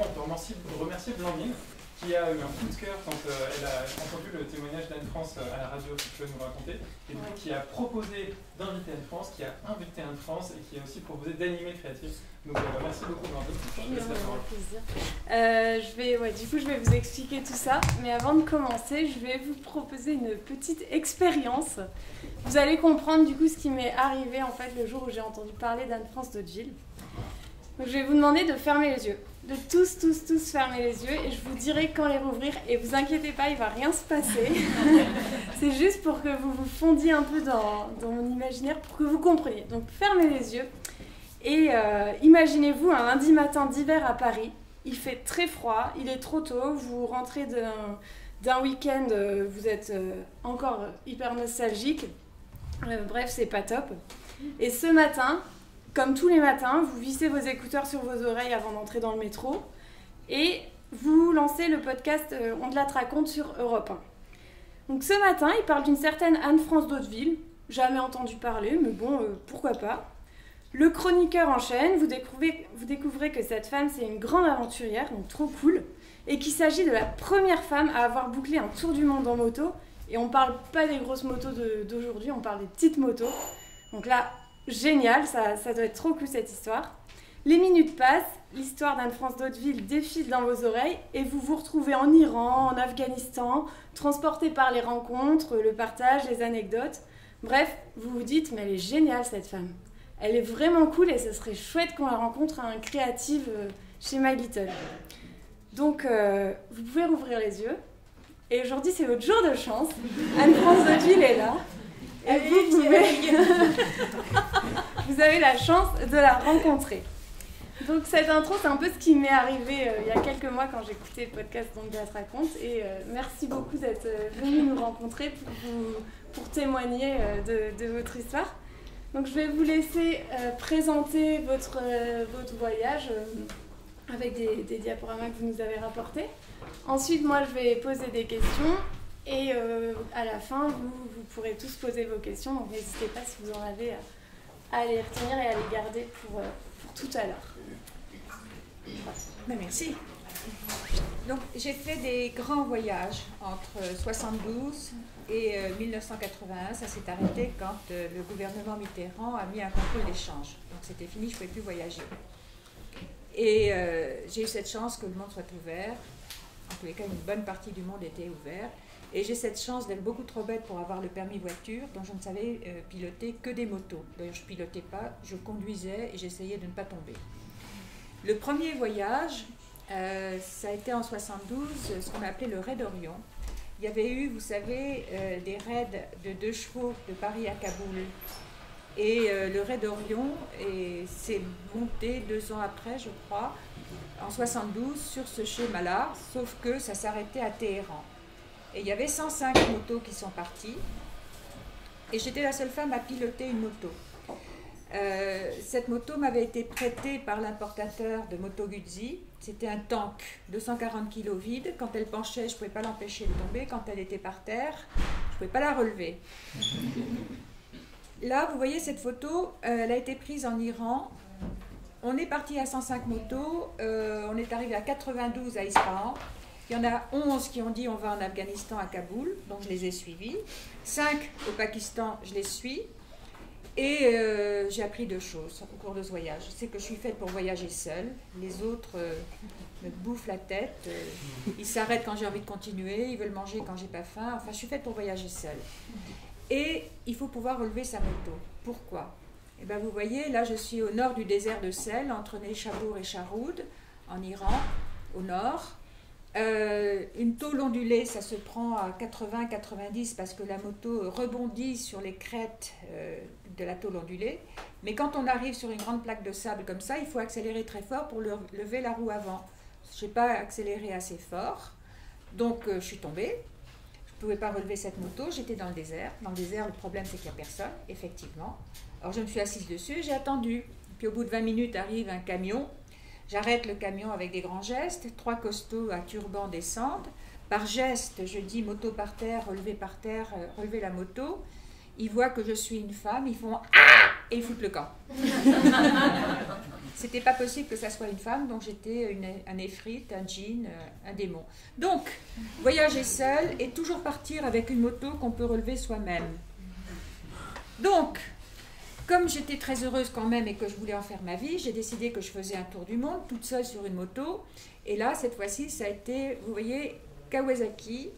On peut remercier Blandine qui a eu un coup de cœur quand elle a entendu le témoignage d'Anne-France à la radio, si tu peux nous raconter, et donc qui a proposé d'inviter Anne-France, qui a invité Anne-France et qui a aussi proposé d'animer Créatif. Donc merci beaucoup Blandine. Je laisse la parole. Du coup, je vais vous expliquer tout ça, mais avant de commencer, je vais vous proposer une petite expérience. Vous allez comprendre du coup ce qui m'est arrivé en fait le jour où j'ai entendu parler d'Anne-France d'Hauteville. Donc, je vais vous demander de fermer les yeux, de tous fermer les yeux et je vous dirai quand les rouvrir et vous inquiétez pas, il va rien se passer. C'est juste pour que vous vous fondiez un peu dans mon imaginaire, pour que vous compreniez. Donc fermez les yeux et imaginez-vous un lundi matin d'hiver à Paris, il fait très froid, il est trop tôt, vous rentrez d'un week-end, vous êtes encore hyper nostalgique, bref c'est pas top. Et ce matin, comme tous les matins, vous vissez vos écouteurs sur vos oreilles avant d'entrer dans le métro et vous lancez le podcast On te la raconte sur Europe 1. Donc ce matin, il parle d'une certaine Anne-France d'Hauteville, jamais entendu parler, mais bon, pourquoi pas. Le chroniqueur enchaîne, vous découvrez que cette femme, c'est une grande aventurière, donc trop cool, et qu'il s'agit de la première femme à avoir bouclé un tour du monde en moto. Et on parle pas des grosses motos d'aujourd'hui, on parle des petites motos. Donc là, génial, ça doit être trop cool cette histoire. Les minutes passent, l'histoire d'Anne-France d'Hauteville défile dans vos oreilles et vous vous retrouvez en Iran, en Afghanistan, transporté par les rencontres, le partage, les anecdotes. Bref, vous vous dites, mais elle est géniale cette femme. Elle est vraiment cool et ce serait chouette qu'on la rencontre à un créatif chez My Little. Donc, vous pouvez rouvrir les yeux. Et aujourd'hui, c'est votre jour de chance. Anne-France d'Hauteville est là. Et vous avez la chance de la rencontrer. Donc cette intro, c'est un peu ce qui m'est arrivé il y a quelques mois quand j'écoutais le podcast On te la raconte. Et merci beaucoup d'être venu nous rencontrer pour témoigner de votre histoire. Donc je vais vous laisser présenter votre voyage avec des diaporamas que vous nous avez rapportés. Ensuite, moi, je vais poser des questions. Et à la fin, vous pourrez tous poser vos questions, donc n'hésitez pas si vous en avez à les retenir et à les garder pour tout à l'heure. Ben merci. Donc j'ai fait des grands voyages entre 72 et 1981. Ça s'est arrêté quand le gouvernement Mitterrand a mis un contrôle d'échange. Donc c'était fini, je ne pouvais plus voyager. Et j'ai eu cette chance que le monde soit ouvert. En tous les cas, une bonne partie du monde était ouvert. Et j'ai cette chance d'être beaucoup trop bête pour avoir le permis voiture, dont je ne savais piloter que des motos. D'ailleurs, je ne pilotais pas, je conduisais et j'essayais de ne pas tomber. Le premier voyage, ça a été en 72, ce qu'on a appelé le raid Orion. Il y avait eu, vous savez, des raids de 2 chevaux de Paris à Kaboul. Et le raid Orion s'est monté 2 ans après, je crois, en 72, sur ce schéma-là, sauf que ça s'arrêtait à Téhéran. Et il y avait 105 motos qui sont parties. Et j'étais la seule femme à piloter une moto. Cette moto m'avait été prêtée par l'importateur de Moto Guzzi. C'était un tank, 240 kg vide. Quand elle penchait, je ne pouvais pas l'empêcher de tomber. Quand elle était par terre, je ne pouvais pas la relever. Là, vous voyez cette photo, elle a été prise en Iran. On est parti à 105 motos. On est arrivé à 92 à Isfahan. Il y en a 11 qui ont dit on va en Afghanistan à Kaboul, donc je les ai suivis. 5 au Pakistan, je les suis. Et j'ai appris 2 choses au cours de ce voyage. C'est que je suis faite pour voyager seule. Les autres me bouffent la tête. Ils s'arrêtent quand j'ai envie de continuer. Ils veulent manger quand j'ai pas faim. Enfin, je suis faite pour voyager seule. Et il faut pouvoir relever sa moto. Pourquoi ? Eh bien, vous voyez, là, je suis au nord du désert de sel, entre Neyshabour et Sharoud, en Iran, au nord. Une tôle ondulée, ça se prend à 80-90 parce que la moto rebondit sur les crêtes de la tôle ondulée. Mais quand on arrive sur une grande plaque de sable comme ça, il faut accélérer très fort pour lever la roue avant. Je n'ai pas accéléré assez fort, donc je suis tombée. Je ne pouvais pas relever cette moto, j'étais dans le désert. Dans le désert, le problème c'est qu'il n'y a personne, effectivement. Alors je me suis assise dessus et j'ai attendu. Puis au bout de 20 minutes arrive un camion. J'arrête le camion avec des grands gestes, 3 costauds à turban descendent. Par geste, je dis moto par terre, relevez la moto. Ils voient que je suis une femme, ils font « Ah !» et ils foutent le camp. c'était pas possible que ça soit une femme, donc j'étais un effrite, un djinn, un démon. Donc, voyager seul et toujours partir avec une moto qu'on peut relever soi-même. Donc, comme j'étais très heureuse quand même et que je voulais en faire ma vie, j'ai décidé que je faisais un tour du monde toute seule sur une moto. Et là, cette fois-ci, ça a été, vous voyez, Kawasaki.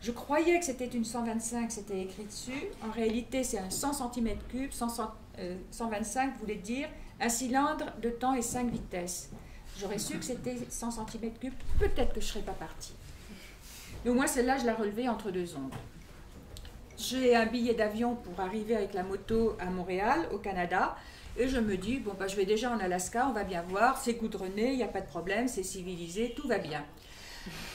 Je croyais que c'était une 125, c'était écrit dessus. En réalité, c'est un 100 cm3. 125 voulait dire un cylindre de temps et 5 vitesses. J'aurais su que c'était 100 cm3, peut-être que je ne serais pas partie. Mais au moins, celle-là, je la relevais entre deux ondes. J'ai un billet d'avion pour arriver avec la moto à Montréal, au Canada, et je me dis, bon, bah, je vais déjà en Alaska, on va bien voir, c'est goudronné, il n'y a pas de problème, c'est civilisé, tout va bien.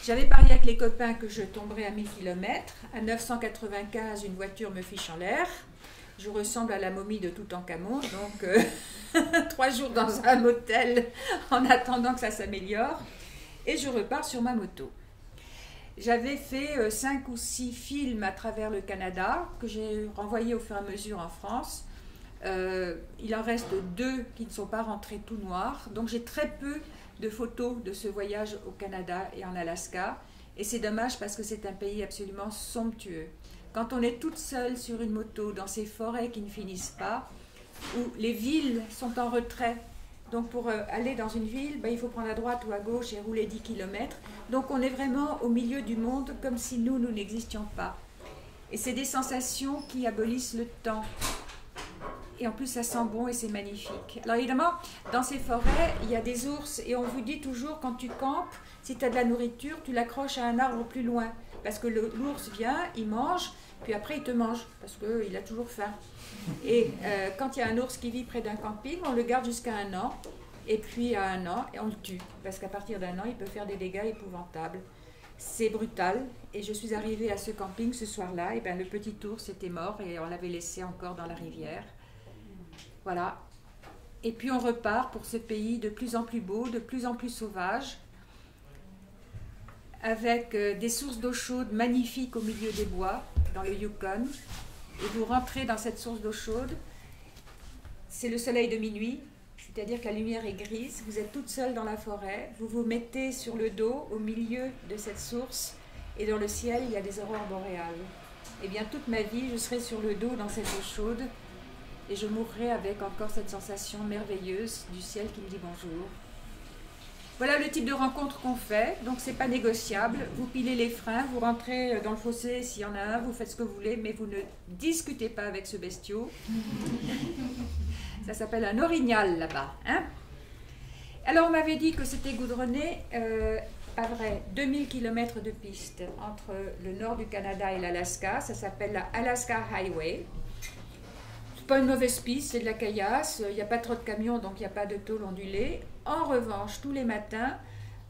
J'avais parié avec les copains que je tomberais à 1000 km, à 995, une voiture me fiche en l'air, je ressemble à la momie de Toutankhamon, donc 3 jours dans un motel en attendant que ça s'améliore, et je repars sur ma moto. J'avais fait 5 ou 6 films à travers le Canada que j'ai renvoyés au fur et à mesure en France. Il en reste 2 qui ne sont pas rentrés tout noirs. Donc j'ai très peu de photos de ce voyage au Canada et en Alaska. Et c'est dommage parce que c'est un pays absolument somptueux. Quand on est toute seule sur une moto dans ces forêts qui ne finissent pas, où les villes sont en retrait. Donc pour aller dans une ville, il faut prendre à droite ou à gauche et rouler 10 km. Donc on est vraiment au milieu du monde comme si nous n'existions pas. Et c'est des sensations qui abolissent le temps. Et en plus ça sent bon et c'est magnifique. Alors évidemment, dans ces forêts, il y a des ours. Et on vous dit toujours, quand tu campes, si tu as de la nourriture, tu l'accroches à un arbre plus loin. Parce que l'ours vient, il mange, puis après il te mange. Parce qu'il a toujours faim. Et quand il y a un ours qui vit près d'un camping, on le garde jusqu'à 1 an, et puis à 1 an, on le tue, parce qu'à partir d'1 an, il peut faire des dégâts épouvantables. C'est brutal, et je suis arrivée à ce camping ce soir-là, et bien le petit ours était mort, et on l'avait laissé encore dans la rivière. Voilà. Et puis on repart pour ce pays de plus en plus beau, de plus en plus sauvage, avec des sources d'eau chaude magnifiques au milieu des bois, dans le Yukon. Et vous rentrez dans cette source d'eau chaude, c'est le soleil de minuit, c'est-à-dire que la lumière est grise, vous êtes toute seule dans la forêt, vous vous mettez sur le dos au milieu de cette source, et dans le ciel, il y a des aurores boréales. Et bien toute ma vie, je serai sur le dos dans cette eau chaude, et je mourrai avec encore cette sensation merveilleuse du ciel qui me dit bonjour. Voilà le type de rencontre qu'on fait, donc c'est pas négociable. Vous pilez les freins, vous rentrez dans le fossé s'il y en a un, vous faites ce que vous voulez, mais vous ne discutez pas avec ce bestiau. Ça s'appelle un orignal là-bas. Hein? Alors on m'avait dit que c'était goudronné, pas vrai, 2000 km de piste entre le nord du Canada et l'Alaska, ça s'appelle la Alaska Highway. C'est pas une mauvaise piste, c'est de la caillasse, il n'y a pas trop de camions donc il n'y a pas de tôle ondulée. En revanche, tous les matins,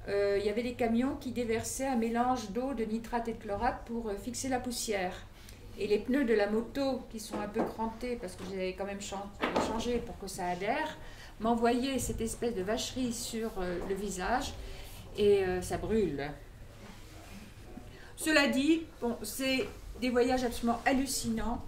il y avait des camions qui déversaient un mélange d'eau, de nitrate et de chlorate pour fixer la poussière. Et les pneus de la moto, qui sont un peu crantés, parce que je les avais quand même changés pour que ça adhère, m'envoyaient cette espèce de vacherie sur le visage et ça brûle. Cela dit, bon, c'est des voyages absolument hallucinants.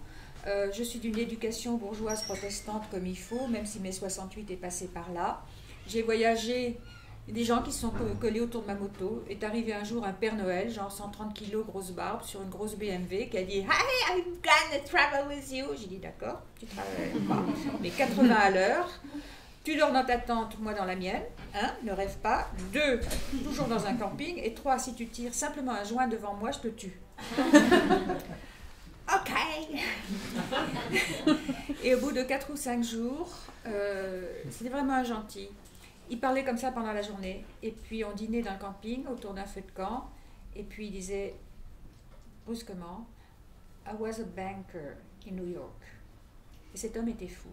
Je suis d'une éducation bourgeoise protestante comme il faut, même si mai 68 est passé par là. J'ai voyagé, des gens qui sont collés autour de ma moto. Est arrivé un jour un Père Noël, genre 130 kilos, grosse barbe, sur une grosse BMW, qui a dit « Hi, I'm gonna travel with you ». J'ai dit « D'accord, tu travailles pas, mais 80 à l'heure. Tu dors dans ta tente, moi dans la mienne. 1, ne rêve pas. 2, toujours dans un camping. Et 3, si tu tires simplement un joint devant moi, je te tue. » Ok. Et au bout de 4 ou 5 jours, c'était vraiment un gentil. Il parlait comme ça pendant la journée. Et puis on dînait dans le camping autour d'un feu de camp. Et puis il disait brusquement « I was a banker in New York ». Et cet homme était fou.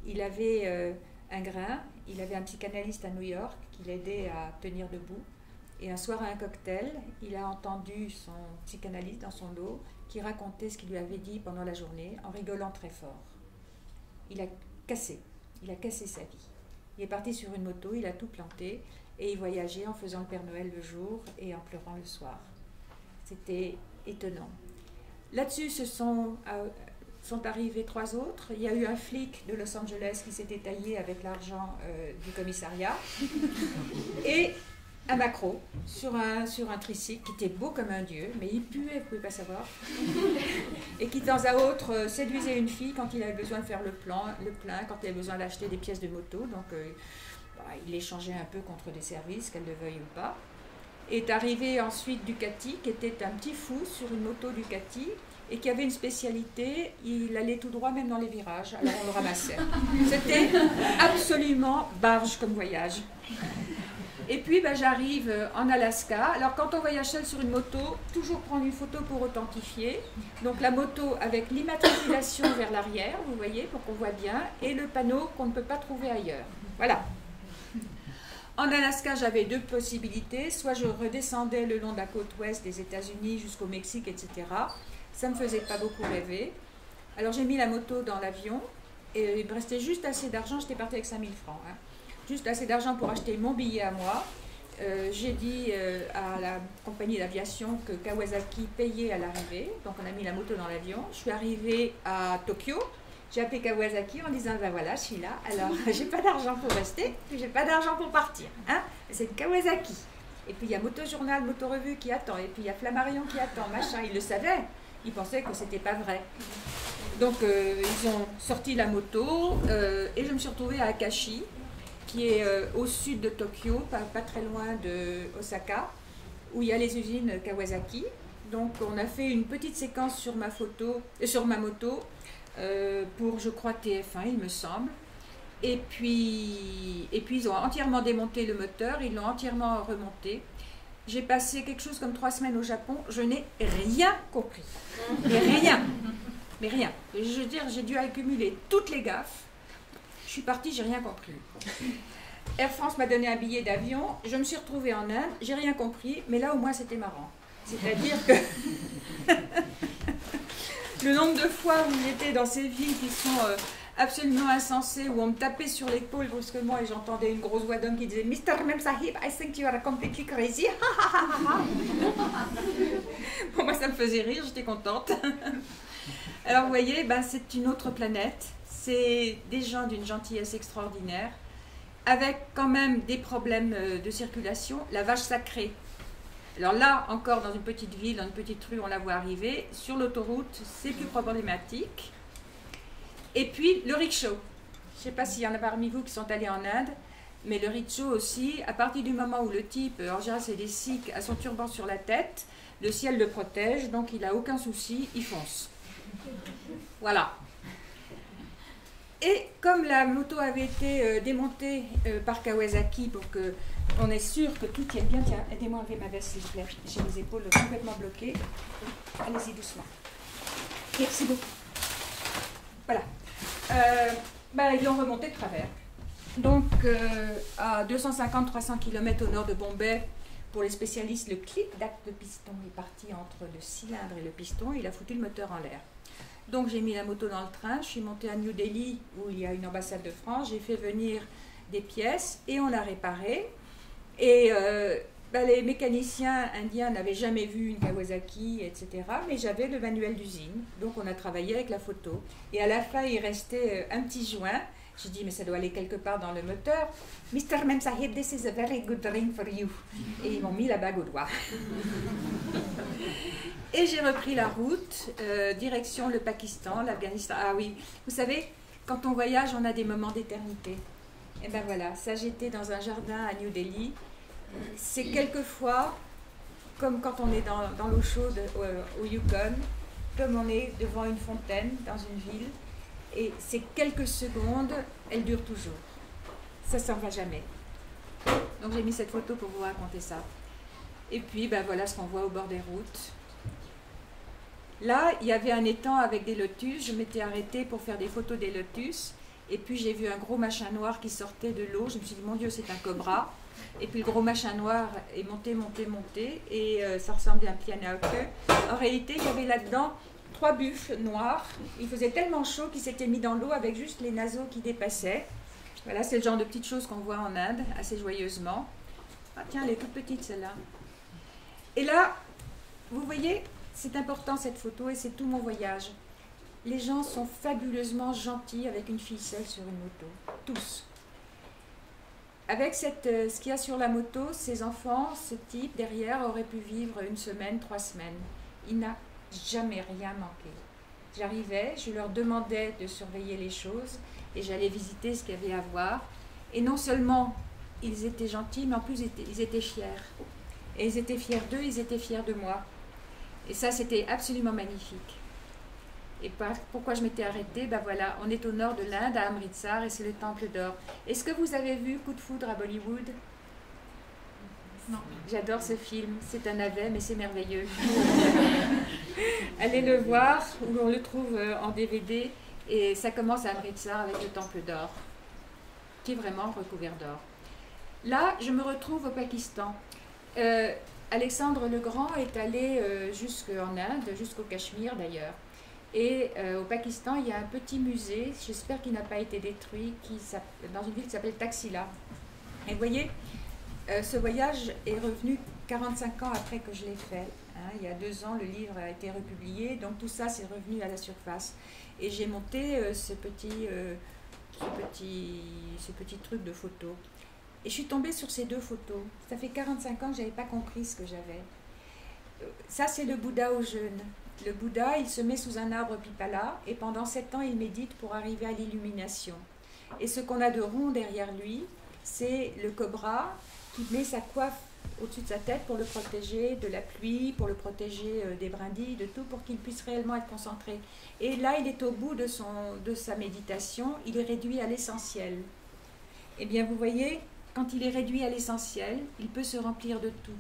Il avait un grain, il avait un psychanalyste à New York qui l'aidait à tenir debout. Et un soir à un cocktail, il a entendu son psychanalyste dans son dos qui racontait ce qu'il lui avait dit pendant la journée en rigolant très fort. Il a cassé sa vie. Il est parti sur une moto, il a tout planté et il voyageait en faisant le Père Noël le jour et en pleurant le soir. C'était étonnant. Là-dessus, sont arrivés 3 autres. Il y a eu un flic de Los Angeles qui s'était taillé avec l'argent du commissariat. Et un macro sur un tricycle qui était beau comme un dieu, mais il puait, vous ne pouvez pas savoir. Et qui, de temps à autre, séduisait une fille quand il avait besoin de faire le plein, quand il avait besoin d'acheter des pièces de moto. Donc, il échangeait un peu contre des services, qu'elle le veuille ou pas. Est arrivé ensuite Ducati, qui était un petit fou sur une moto Ducati, et qui avait une spécialité, il allait tout droit même dans les virages, alors on le ramassait. C'était absolument barge comme voyage. Et puis j'arrive en Alaska. Alors quand on voyage seul sur une moto, toujours prendre une photo pour authentifier. Donc la moto avec l'immatriculation vers l'arrière, vous voyez, pour qu'on voit bien, et le panneau qu'on ne peut pas trouver ailleurs. Voilà. En Alaska, j'avais 2 possibilités. Soit je redescendais le long de la côte ouest des États-Unis jusqu'au Mexique, etc. Ça ne me faisait pas beaucoup rêver. Alors j'ai mis la moto dans l'avion et il me restait juste assez d'argent. J'étais partie avec 5000 francs. Hein. Juste assez d'argent pour acheter mon billet à moi. J'ai dit à la compagnie d'aviation que Kawasaki payait à l'arrivée. Donc on a mis la moto dans l'avion. Je suis arrivée à Tokyo. J'ai appelé Kawasaki en disant ben voilà, je suis là. Alors j'ai pas d'argent pour rester, puis j'ai pas d'argent pour partir. Hein. C'est Kawasaki. Et puis il y a Motojournal, Motorevue qui attend. Et puis il y a Flammarion qui attend. Machin, ils le savaient. Ils pensaient que c'était pas vrai. Donc ils ont sorti la moto et je me suis retrouvée à Akashi, qui est au sud de Tokyo, pas très loin de Osaka, où il y a les usines Kawasaki. Donc on a fait une petite séquence sur ma moto pour, je crois, TF1, il me semble. Et puis ils ont entièrement démonté le moteur, ils l'ont entièrement remonté. J'ai passé quelque chose comme 3 semaines au Japon, je n'ai rien compris. Mais rien. Mais rien. Je veux dire, j'ai dû accumuler toutes les gaffes. Je suis partie, j'ai rien compris. Air France m'a donné un billet d'avion, je me suis retrouvée en Inde, j'ai rien compris, mais là au moins c'était marrant. C'est-à-dire que le nombre de fois où j'étais dans ces villes qui sont absolument insensées, où on me tapait sur l'épaule brusquement et j'entendais une grosse voix d'homme qui disait « Mr. Mem Sahib, I think you are completely crazy. » Bon, moi ça me faisait rire, j'étais contente. Alors vous voyez, c'est une autre planète, c'est des gens d'une gentillesse extraordinaire, avec quand même des problèmes de circulation, la vache sacrée. Alors là, encore dans une petite ville, dans une petite rue, on la voit arriver. Sur l'autoroute, c'est plus problématique. Et puis, le rickshaw. Je ne sais pas s'il y en a parmi vous qui sont allés en Inde, mais le rickshaw aussi, à partir du moment où le type, en général c'est des Sikhs, a son turban sur la tête, le ciel le protège, donc il n'a aucun souci, il fonce. Voilà. Et comme la moto avait été démontée par Kawasaki pour que on est sûr que tout tienne bien, tiens, aidez-moi à enlever ma veste s'il vous plaît, j'ai les épaules complètement bloquées. Allez-y doucement. Merci beaucoup. Voilà. Ils l'ont remonté de travers. Donc à 250-300 km au nord de Bombay, pour les spécialistes, le clip d'acte de piston est parti entre le cylindre et le piston, il a foutu le moteur en l'air. Donc j'ai mis la moto dans le train, je suis montée à New Delhi où il y a une ambassade de France, j'ai fait venir des pièces et on l'a réparé. Et les mécaniciens indiens n'avaient jamais vu une Kawasaki, etc. Mais j'avais le manuel d'usine, donc on a travaillé avec la photo. Et à la fin, il restait un petit joint. J'ai dit, mais ça doit aller quelque part dans le moteur. Mr. Mem Sahib, this is a very good ring for you. Et ils m'ont mis la bague au doigt. Et j'ai repris la route, direction le Pakistan, l'Afghanistan. Ah oui, vous savez, quand on voyage, on a des moments d'éternité. Et ben voilà, ça j'étais dans un jardin à New Delhi. C'est quelquefois comme quand on est dans l'eau chaude au Yukon, comme on est devant une fontaine dans une ville. Et ces quelques secondes, elles durent toujours. Ça ne s'en va jamais. Donc j'ai mis cette photo pour vous raconter ça. Et puis voilà ce qu'on voit au bord des routes. Là, il y avait un étang avec des lotus. Je m'étais arrêtée pour faire des photos des lotus. Et puis j'ai vu un gros machin noir qui sortait de l'eau. Je me suis dit, mon Dieu, c'est un cobra. Et puis le gros machin noir est monté, monté, monté. Et ça ressemblait à un piano à queue. En réalité, il y avait là-dedans 3 buffles noirs. Il faisait tellement chaud qu'il s'était mis dans l'eau avec juste les naseaux qui dépassaient. Voilà, c'est le genre de petites choses qu'on voit en Inde, assez joyeusement. Ah tiens, elle est toute petite celle-là. Et là, vous voyez, c'est important cette photo et c'est tout mon voyage. les gens sont fabuleusement gentils avec une fille seule sur une moto. Tous. Avec ce qu'il y a sur la moto, ces enfants, ce type derrière aurait pu vivre 1 semaine, 3 semaines. Il n'a jamais rien manqué. J'arrivais, je leur demandais de surveiller les choses et j'allais visiter ce qu'il y avait à voir. Et non seulement ils étaient gentils, mais en plus ils étaient fiers. Et ils étaient fiers d'eux, ils étaient fiers de moi. Et ça, c'était absolument magnifique. Et pourquoi je m'étais arrêtée? Ben voilà, on est au nord de l'Inde, à Amritsar, et c'est le Temple d'Or. Est-ce que vous avez vu Coup de foudre à Bollywood? Non. J'adore ce film, c'est un navet, mais c'est merveilleux. Allez le voir, où on le trouve en DVD, et ça commence à Amritsar avec le Temple d'Or, qui est vraiment recouvert d'or. Là, je me retrouve au Pakistan. Alexandre le Grand est allé jusqu'en Inde, jusqu'au Cachemire d'ailleurs. Et au Pakistan, il y a un petit musée, j'espère qu'il n'a pas été détruit, dans une ville qui s'appelle Taxila. Et vous voyez, ce voyage est revenu 45 ans après que je l'ai fait. Hein. Il y a 2 ans, le livre a été republié, donc tout ça, c'est revenu à la surface. Et j'ai monté ce petit truc de photos. Et je suis tombée sur ces 2 photos. Ça fait 45 ans que je n'avais pas compris ce que j'avais. Ça, c'est le Bouddha au jeûne. Le Bouddha, il se met sous un arbre pipala et pendant 7 ans, il médite pour arriver à l'illumination. Et ce qu'on a de rond derrière lui, c'est le cobra qui met sa coiffe au-dessus de sa tête pour le protéger de la pluie, pour le protéger des brindilles, de tout, pour qu'il puisse réellement être concentré. Et là, il est au bout de sa méditation, il est réduit à l'essentiel. Eh bien, vous voyez, quand il est réduit à l'essentiel, il peut se remplir de tout.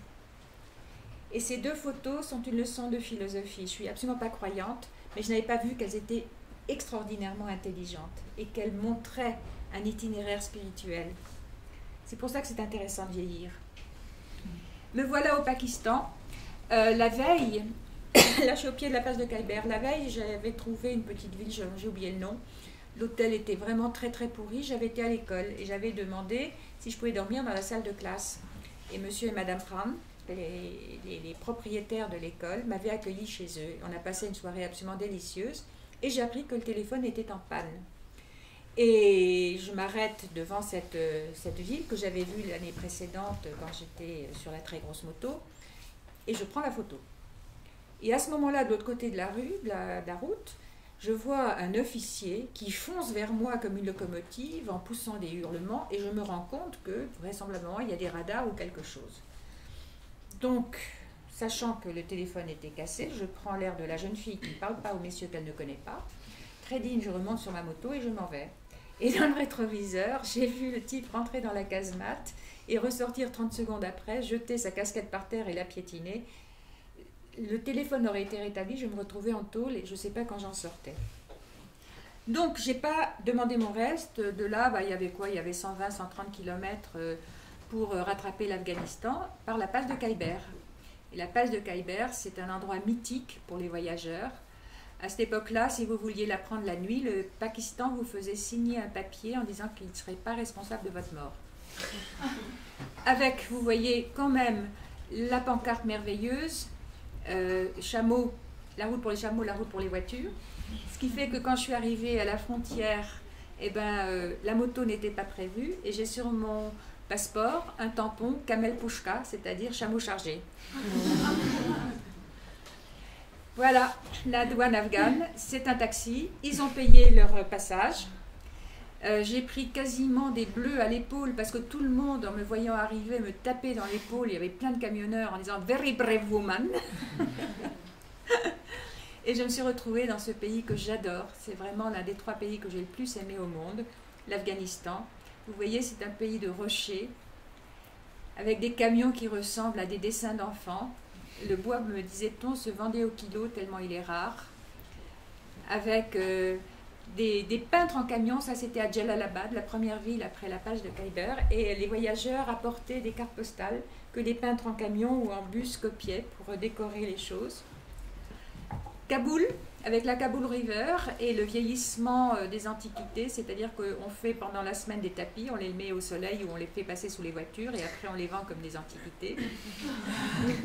Et ces 2 photos sont une leçon de philosophie. Je ne suis absolument pas croyante, mais je n'avais pas vu qu'elles étaient extraordinairement intelligentes et qu'elles montraient un itinéraire spirituel. C'est pour ça que c'est intéressant de vieillir. Me voilà au Pakistan. La veille, là je suis au pied de la place de Khyber. La veille, j'avais trouvé une petite ville, j'ai oublié le nom. L'hôtel était vraiment très très pourri. J'avais été à l'école et j'avais demandé si je pouvais dormir dans la salle de classe. Et monsieur et madame Ram, les propriétaires de l'école, m'avaient accueilli chez eux. On a passé une soirée absolument délicieuse et j'ai appris que le téléphone était en panne. Et je m'arrête devant cette ville que j'avais vue l'année précédente quand j'étais sur la très grosse moto et je prends la photo. Et à ce moment-là, de l'autre côté de la rue, de la route, je vois un officier qui fonce vers moi comme une locomotive en poussant des hurlements et je me rends compte que vraisemblablement il y a des radars ou quelque chose. Donc, sachant que le téléphone était cassé, je prends l'air de la jeune fille qui ne parle pas aux messieurs qu'elle ne connaît pas. Très digne, je remonte sur ma moto et je m'en vais. Et dans le rétroviseur, j'ai vu le type rentrer dans la casemate et ressortir 30 secondes après, jeter sa casquette par terre et la piétiner. Le téléphone aurait été rétabli, je me retrouvais en tôle et je ne sais pas quand j'en sortais. Donc, je n'ai pas demandé mon reste. De là, il y avait quoi? Il y avait 120, 130 km pour rattraper l'Afghanistan par la passe de Khyber. Et la passe de Khyber, c'est un endroit mythique pour les voyageurs. À cette époque-là, si vous vouliez la prendre la nuit, le Pakistan vous faisait signer un papier en disant qu'il ne serait pas responsable de votre mort. Avec, vous voyez, quand même la pancarte merveilleuse, chameau, la route pour les chameaux, la route pour les voitures. Ce qui fait que quand je suis arrivée à la frontière, la moto n'était pas prévue et j'ai sur mon passeport un tampon Camel Pushka, c'est-à-dire chameau chargé. Voilà, la douane afghane, c'est un taxi, ils ont payé leur passage. J'ai pris quasiment des bleus à l'épaule parce que tout le monde, en me voyant arriver, me tapait dans l'épaule. Il y avait plein de camionneurs en disant « Very brave woman ». Et je me suis retrouvée dans ce pays que j'adore. C'est vraiment l'un des 3 pays que j'ai le plus aimé au monde, l'Afghanistan. Vous voyez, c'est un pays de rochers, avec des camions qui ressemblent à des dessins d'enfants. Le bois, me disait-on, se vendait au kilo tellement il est rare. Avec des peintres en camion, ça c'était à Jalalabad, la première ville après la passe de Khyber. Et les voyageurs apportaient des cartes postales que les peintres en camion ou en bus copiaient pour décorer les choses. Kaboul, avec la Kabul River et le vieillissement des antiquités, c'est-à-dire qu'on fait pendant la semaine des tapis, on les met au soleil ou on les fait passer sous les voitures et après on les vend comme des antiquités.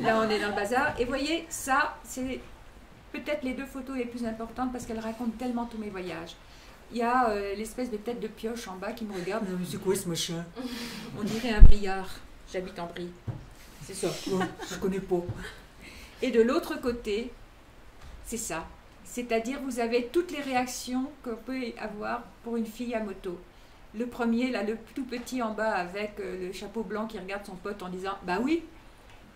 Là on est dans le bazar et voyez, ça c'est peut-être les 2 photos les plus importantes parce qu'elles racontent tellement tous mes voyages. Il y a l'espèce de tête de pioche en bas qui me regarde. Mais c'est quoi ce machin? On dirait un briard. J'habite en Brie. C'est ça. Ouais, je connais pas. Et de l'autre côté, c'est ça. C'est-à-dire, vous avez toutes les réactions qu'on peut avoir pour une fille à moto. Le premier, là, le tout petit en bas avec le chapeau blanc qui regarde son pote en disant « Bah oui ».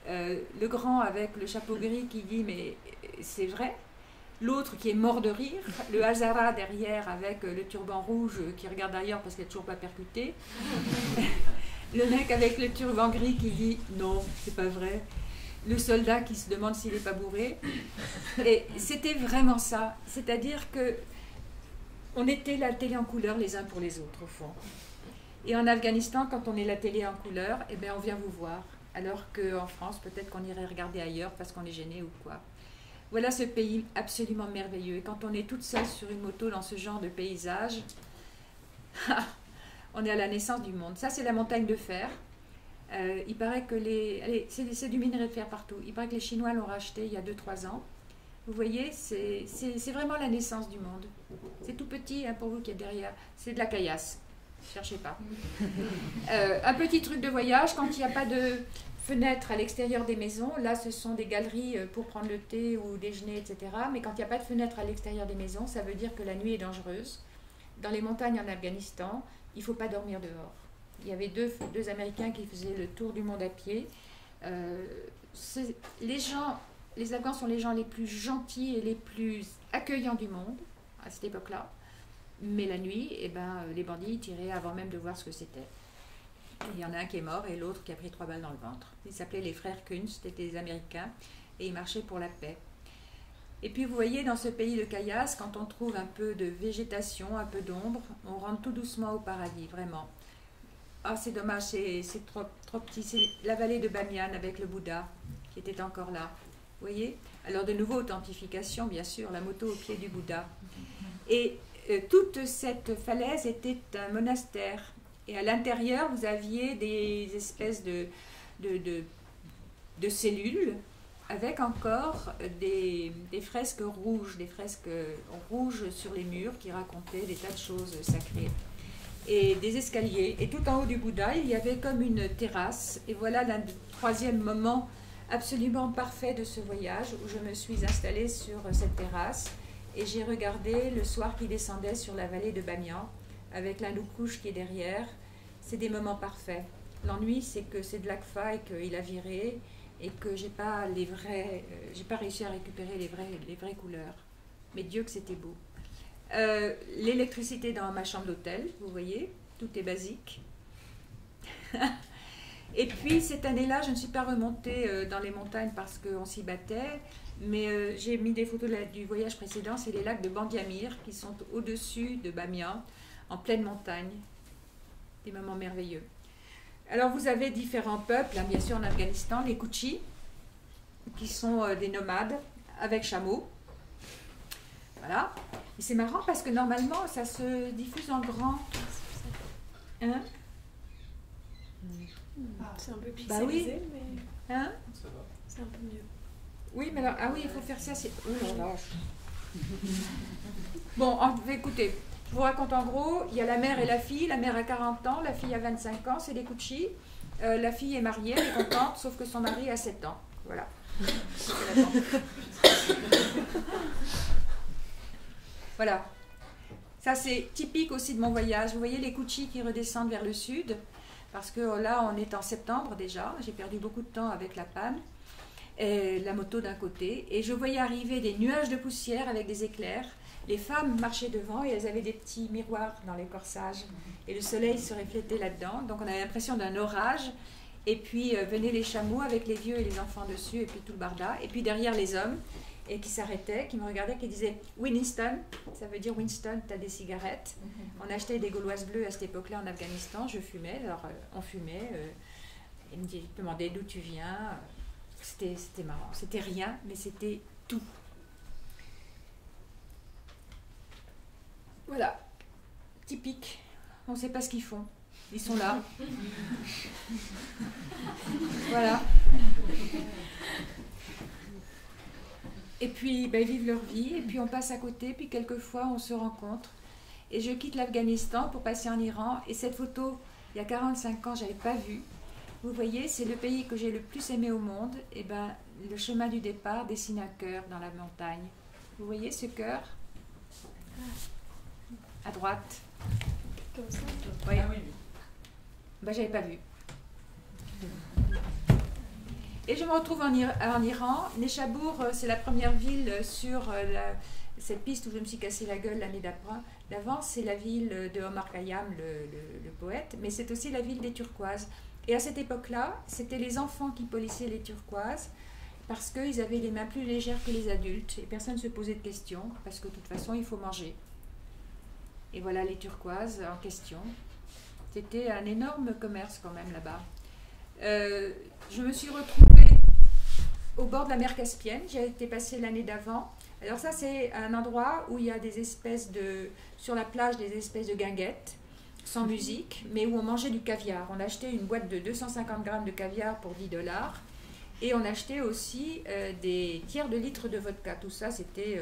Le grand avec le chapeau gris qui dit « Mais c'est vrai ». L'autre qui est mort de rire. Le Hazara derrière avec le turban rouge qui regarde ailleurs parce qu'il n'est toujours pas percuté. Le mec avec le turban gris qui dit « Non, c'est pas vrai ». Le soldat qui se demande s'il n'est pas bourré. Et c'était vraiment ça. C'est-à-dire que on était la télé en couleur les uns pour les autres, au fond. Et en Afghanistan, quand on est la télé en couleur, eh bien, on vient vous voir. Alors qu'en France, peut-être qu'on irait regarder ailleurs parce qu'on est gêné ou quoi. Voilà ce pays absolument merveilleux. Et quand on est toute seule sur une moto dans ce genre de paysage, on est à la naissance du monde. Ça, c'est la montagne de fer. Il paraît que c'est du minerai de fer partout. Il paraît que les Chinois l'ont racheté il y a 2-3 ans. Vous voyez, c'est vraiment la naissance du monde. C'est tout petit, hein, pour vous qui êtes derrière. C'est de la caillasse. Cherchez pas. Un petit truc de voyage, quand il n'y a pas de fenêtre à l'extérieur des maisons, là ce sont des galeries pour prendre le thé ou déjeuner, etc. Mais quand il n'y a pas de fenêtre à l'extérieur des maisons, ça veut dire que la nuit est dangereuse. Dans les montagnes en Afghanistan, il ne faut pas dormir dehors. Il y avait deux Américains qui faisaient le tour du monde à pied. Les Afghans sont les gens les plus gentils et les plus accueillants du monde à cette époque-là. Mais la nuit, eh ben, les bandits tiraient avant même de voir ce que c'était. Il y en a un qui est mort et l'autre qui a pris 3 balles dans le ventre. Ils s'appelaient les frères Kunz, c'était des Américains, et ils marchaient pour la paix. Et puis vous voyez, dans ce pays de caillasse, quand on trouve un peu de végétation, un peu d'ombre, on rentre tout doucement au paradis, vraiment. Ah, c'est dommage, c'est trop petit. C'est la vallée de Bamiyan avec le Bouddha qui était encore là. Vous voyez? Alors de nouveau, authentification, bien sûr, la moto au pied du Bouddha. Et toute cette falaise était un monastère. Et à l'intérieur, vous aviez des espèces de cellules avec encore des fresques rouges sur les murs qui racontaient des tas de choses sacrées. Et des escaliers. Et tout en haut du Bouddha, il y avait comme une terrasse. Et voilà le 3e moment absolument parfait de ce voyage où je me suis installée sur cette terrasse et j'ai regardé le soir qui descendait sur la vallée de Bamiyan avec l'Hindoukouche qui est derrière. C'est des moments parfaits. L'ennui, c'est que c'est de l'ACFA et qu'il a viré et que j'ai pas réussi à récupérer les vraies couleurs. Mais Dieu que c'était beau. L'électricité dans ma chambre d'hôtel, vous voyez, tout est basique. Et puis cette année-là, je ne suis pas remontée dans les montagnes parce qu'on s'y battait, mais j'ai mis des photos du voyage précédent, c'est les lacs de Bandiamir qui sont au-dessus de Bamiyan, en pleine montagne. Des moments merveilleux. Alors vous avez différents peuples, hein, bien sûr en Afghanistan, les Kouchis, qui sont des nomades avec chameaux. Voilà. Et c'est marrant parce que normalement, ça se diffuse en grand. Hein? C'est un peu pixelisé, bah oui. mais Hein? c'est un peu mieux. Oui, mais alors, ah oui, il faut faire ça. Oh la vache. Bon, écoutez, je vous raconte en gros, il y a la mère et la fille. La mère a 40 ans, la fille a 25 ans, c'est des Kouchis. La fille est mariée, elle est contente, sauf que son mari a 7 ans. Voilà. Voilà. Ça, c'est typique aussi de mon voyage. Vous voyez les Kouchis qui redescendent vers le sud, parce que là, on est en septembre déjà. J'ai perdu beaucoup de temps avec la panne. Et la moto d'un côté. Et je voyais arriver des nuages de poussière avec des éclairs. Les femmes marchaient devant et elles avaient des petits miroirs dans les corsages. Et le soleil se reflétait là-dedans. Donc, on avait l'impression d'un orage. Et puis, venaient les chameaux avec les vieux et les enfants dessus, et puis tout le barda. Et puis, derrière, les hommes. Et qui s'arrêtaient, qui me regardaient, qui disaient « Winston », ça veut dire « Winston, t'as des cigarettes ». On achetait des Gauloises bleues à cette époque-là en Afghanistan, je fumais, alors on fumait, ils me demandaient d'où tu viens, c'était marrant, c'était rien, mais c'était tout. Voilà, typique, on ne sait pas ce qu'ils font, ils sont là. Voilà. Et puis, ben, ils vivent leur vie, et puis on passe à côté, puis quelquefois on se rencontre. Et je quitte l'Afghanistan pour passer en Iran, et cette photo, il y a 45 ans, je n'avais pas vue. Vous voyez, c'est le pays que j'ai le plus aimé au monde, et ben, le chemin du départ dessine un cœur dans la montagne. Vous voyez ce cœur? À droite. Comme ça. Oui. Ah oui, oui. Ben, j'avais pas vu. Et je me retrouve en Iran. Neshabour, c'est la première ville sur cette piste où je me suis cassé la gueule l'année d'avant. C'est la ville de Omar Khayyam, le poète, mais c'est aussi la ville des turquoises. Et à cette époque-là, c'était les enfants qui polissaient les turquoises parce qu'ils avaient les mains plus légères que les adultes et personne ne se posait de questions parce que de toute façon, il faut manger. Et voilà les turquoises en question. C'était un énorme commerce quand même là-bas. Je me suis retrouvée au bord de la mer Caspienne. J'ai été passée l'année d'avant. Alors ça, c'est un endroit où il y a des espèces de... Sur la plage, des espèces de guinguettes, sans musique, mais où on mangeait du caviar. On achetait une boîte de 250 grammes de caviar pour 10 $. Et on achetait aussi des tiers de litres de vodka. Tout ça, c'était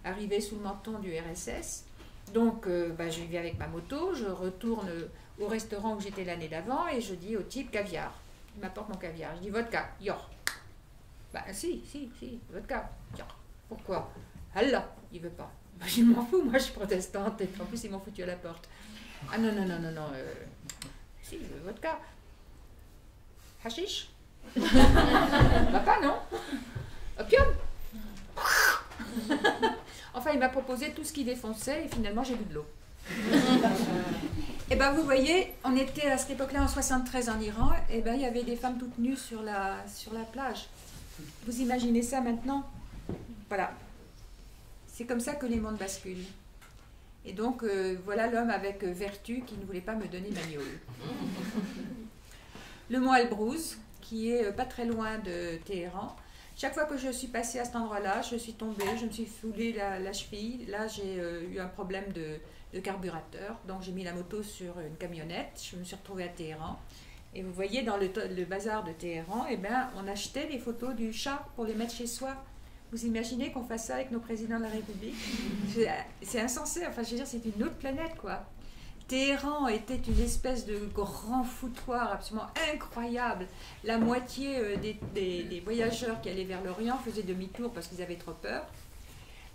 arrivé sous le menton du RSS. Donc, je vais avec ma moto, je retourne au restaurant où j'étais l'année d'avant et je dis au type caviar. Il m'apporte mon caviar. Je dis vodka, yor. Si, vodka, yor. Pourquoi? Allah, il veut pas. Je m'en fous, moi je suis protestante et en plus ils m'ont foutu à la porte. Ah non, si, vodka. Hashish? Pas, non? Opium? Enfin, il m'a proposé tout ce qui défonçait et finalement j'ai bu de l'eau. Et ben vous voyez, on était à cette époque-là en 73 en Iran, et ben il y avait des femmes toutes nues sur la plage. Vous imaginez ça maintenant? Voilà. C'est comme ça que les mondes basculent. Et donc voilà l'homme avec vertu qui ne voulait pas me donner ma miaule. Le mont Elbrouz, qui est pas très loin de Téhéran. Chaque fois que je suis passée à cet endroit-là, je suis tombée, je me suis foulée la cheville. Là, j'ai eu un problème de carburateur. Donc, j'ai mis la moto sur une camionnette. Je me suis retrouvée à Téhéran. Et vous voyez, dans le bazar de Téhéran, eh ben, on achetait les photos du chat pour les mettre chez soi. Vous imaginez qu'on fasse ça avec nos présidents de la République? C'est insensé. Enfin, je veux dire, c'est une autre planète, quoi. Téhéran était une espèce de grand foutoir absolument incroyable. La moitié des voyageurs qui allaient vers l'Orient faisaient demi-tour parce qu'ils avaient trop peur.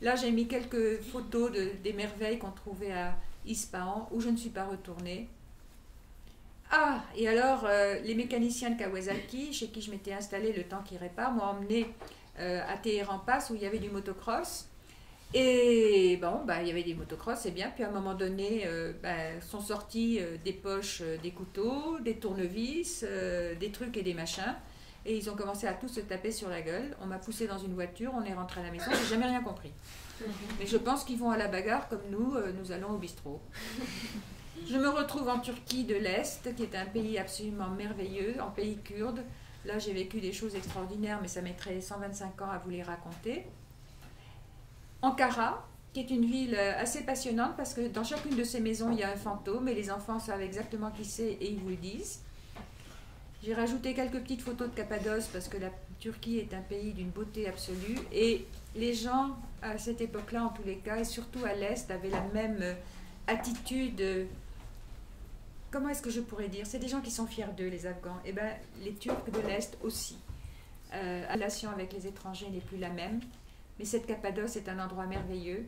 Là, j'ai mis quelques photos des merveilles qu'on trouvait à Ispahan, où je ne suis pas retournée. Ah, et alors, les mécaniciens de Kawasaki, chez qui je m'étais installée le temps qu'ils réparent, m'ont emmené à Téhéran Pass, où il y avait du motocross. Et bon, il y avait des motocross, c'est bien. Puis à un moment donné, sont sortis des poches, des couteaux, des tournevis, des trucs et des machins. Et ils ont commencé à tous se taper sur la gueule. On m'a poussé dans une voiture, on est rentré à la maison, j'ai jamais rien compris. Mais je pense qu'ils vont à la bagarre comme nous allons au bistrot. Je me retrouve en Turquie de l'Est, qui est un pays absolument merveilleux, en pays kurde. Là, j'ai vécu des choses extraordinaires, mais ça mettrait 125 ans à vous les raconter. Ankara, qui est une ville assez passionnante parce que dans chacune de ces maisons, il y a un fantôme et les enfants savent exactement qui c'est et ils vous le disent. J'ai rajouté quelques petites photos de Cappadoce parce que la Turquie est un pays d'une beauté absolue et les gens à cette époque-là, en tous les cas, et surtout à l'Est, avaient la même attitude. Comment est-ce que je pourrais dire? C'est des gens qui sont fiers d'eux, les Afghans. Et bien, les Turcs de l'Est aussi. La relation avec les étrangers n'est plus la même. Mais cette Cappadoce est un endroit merveilleux.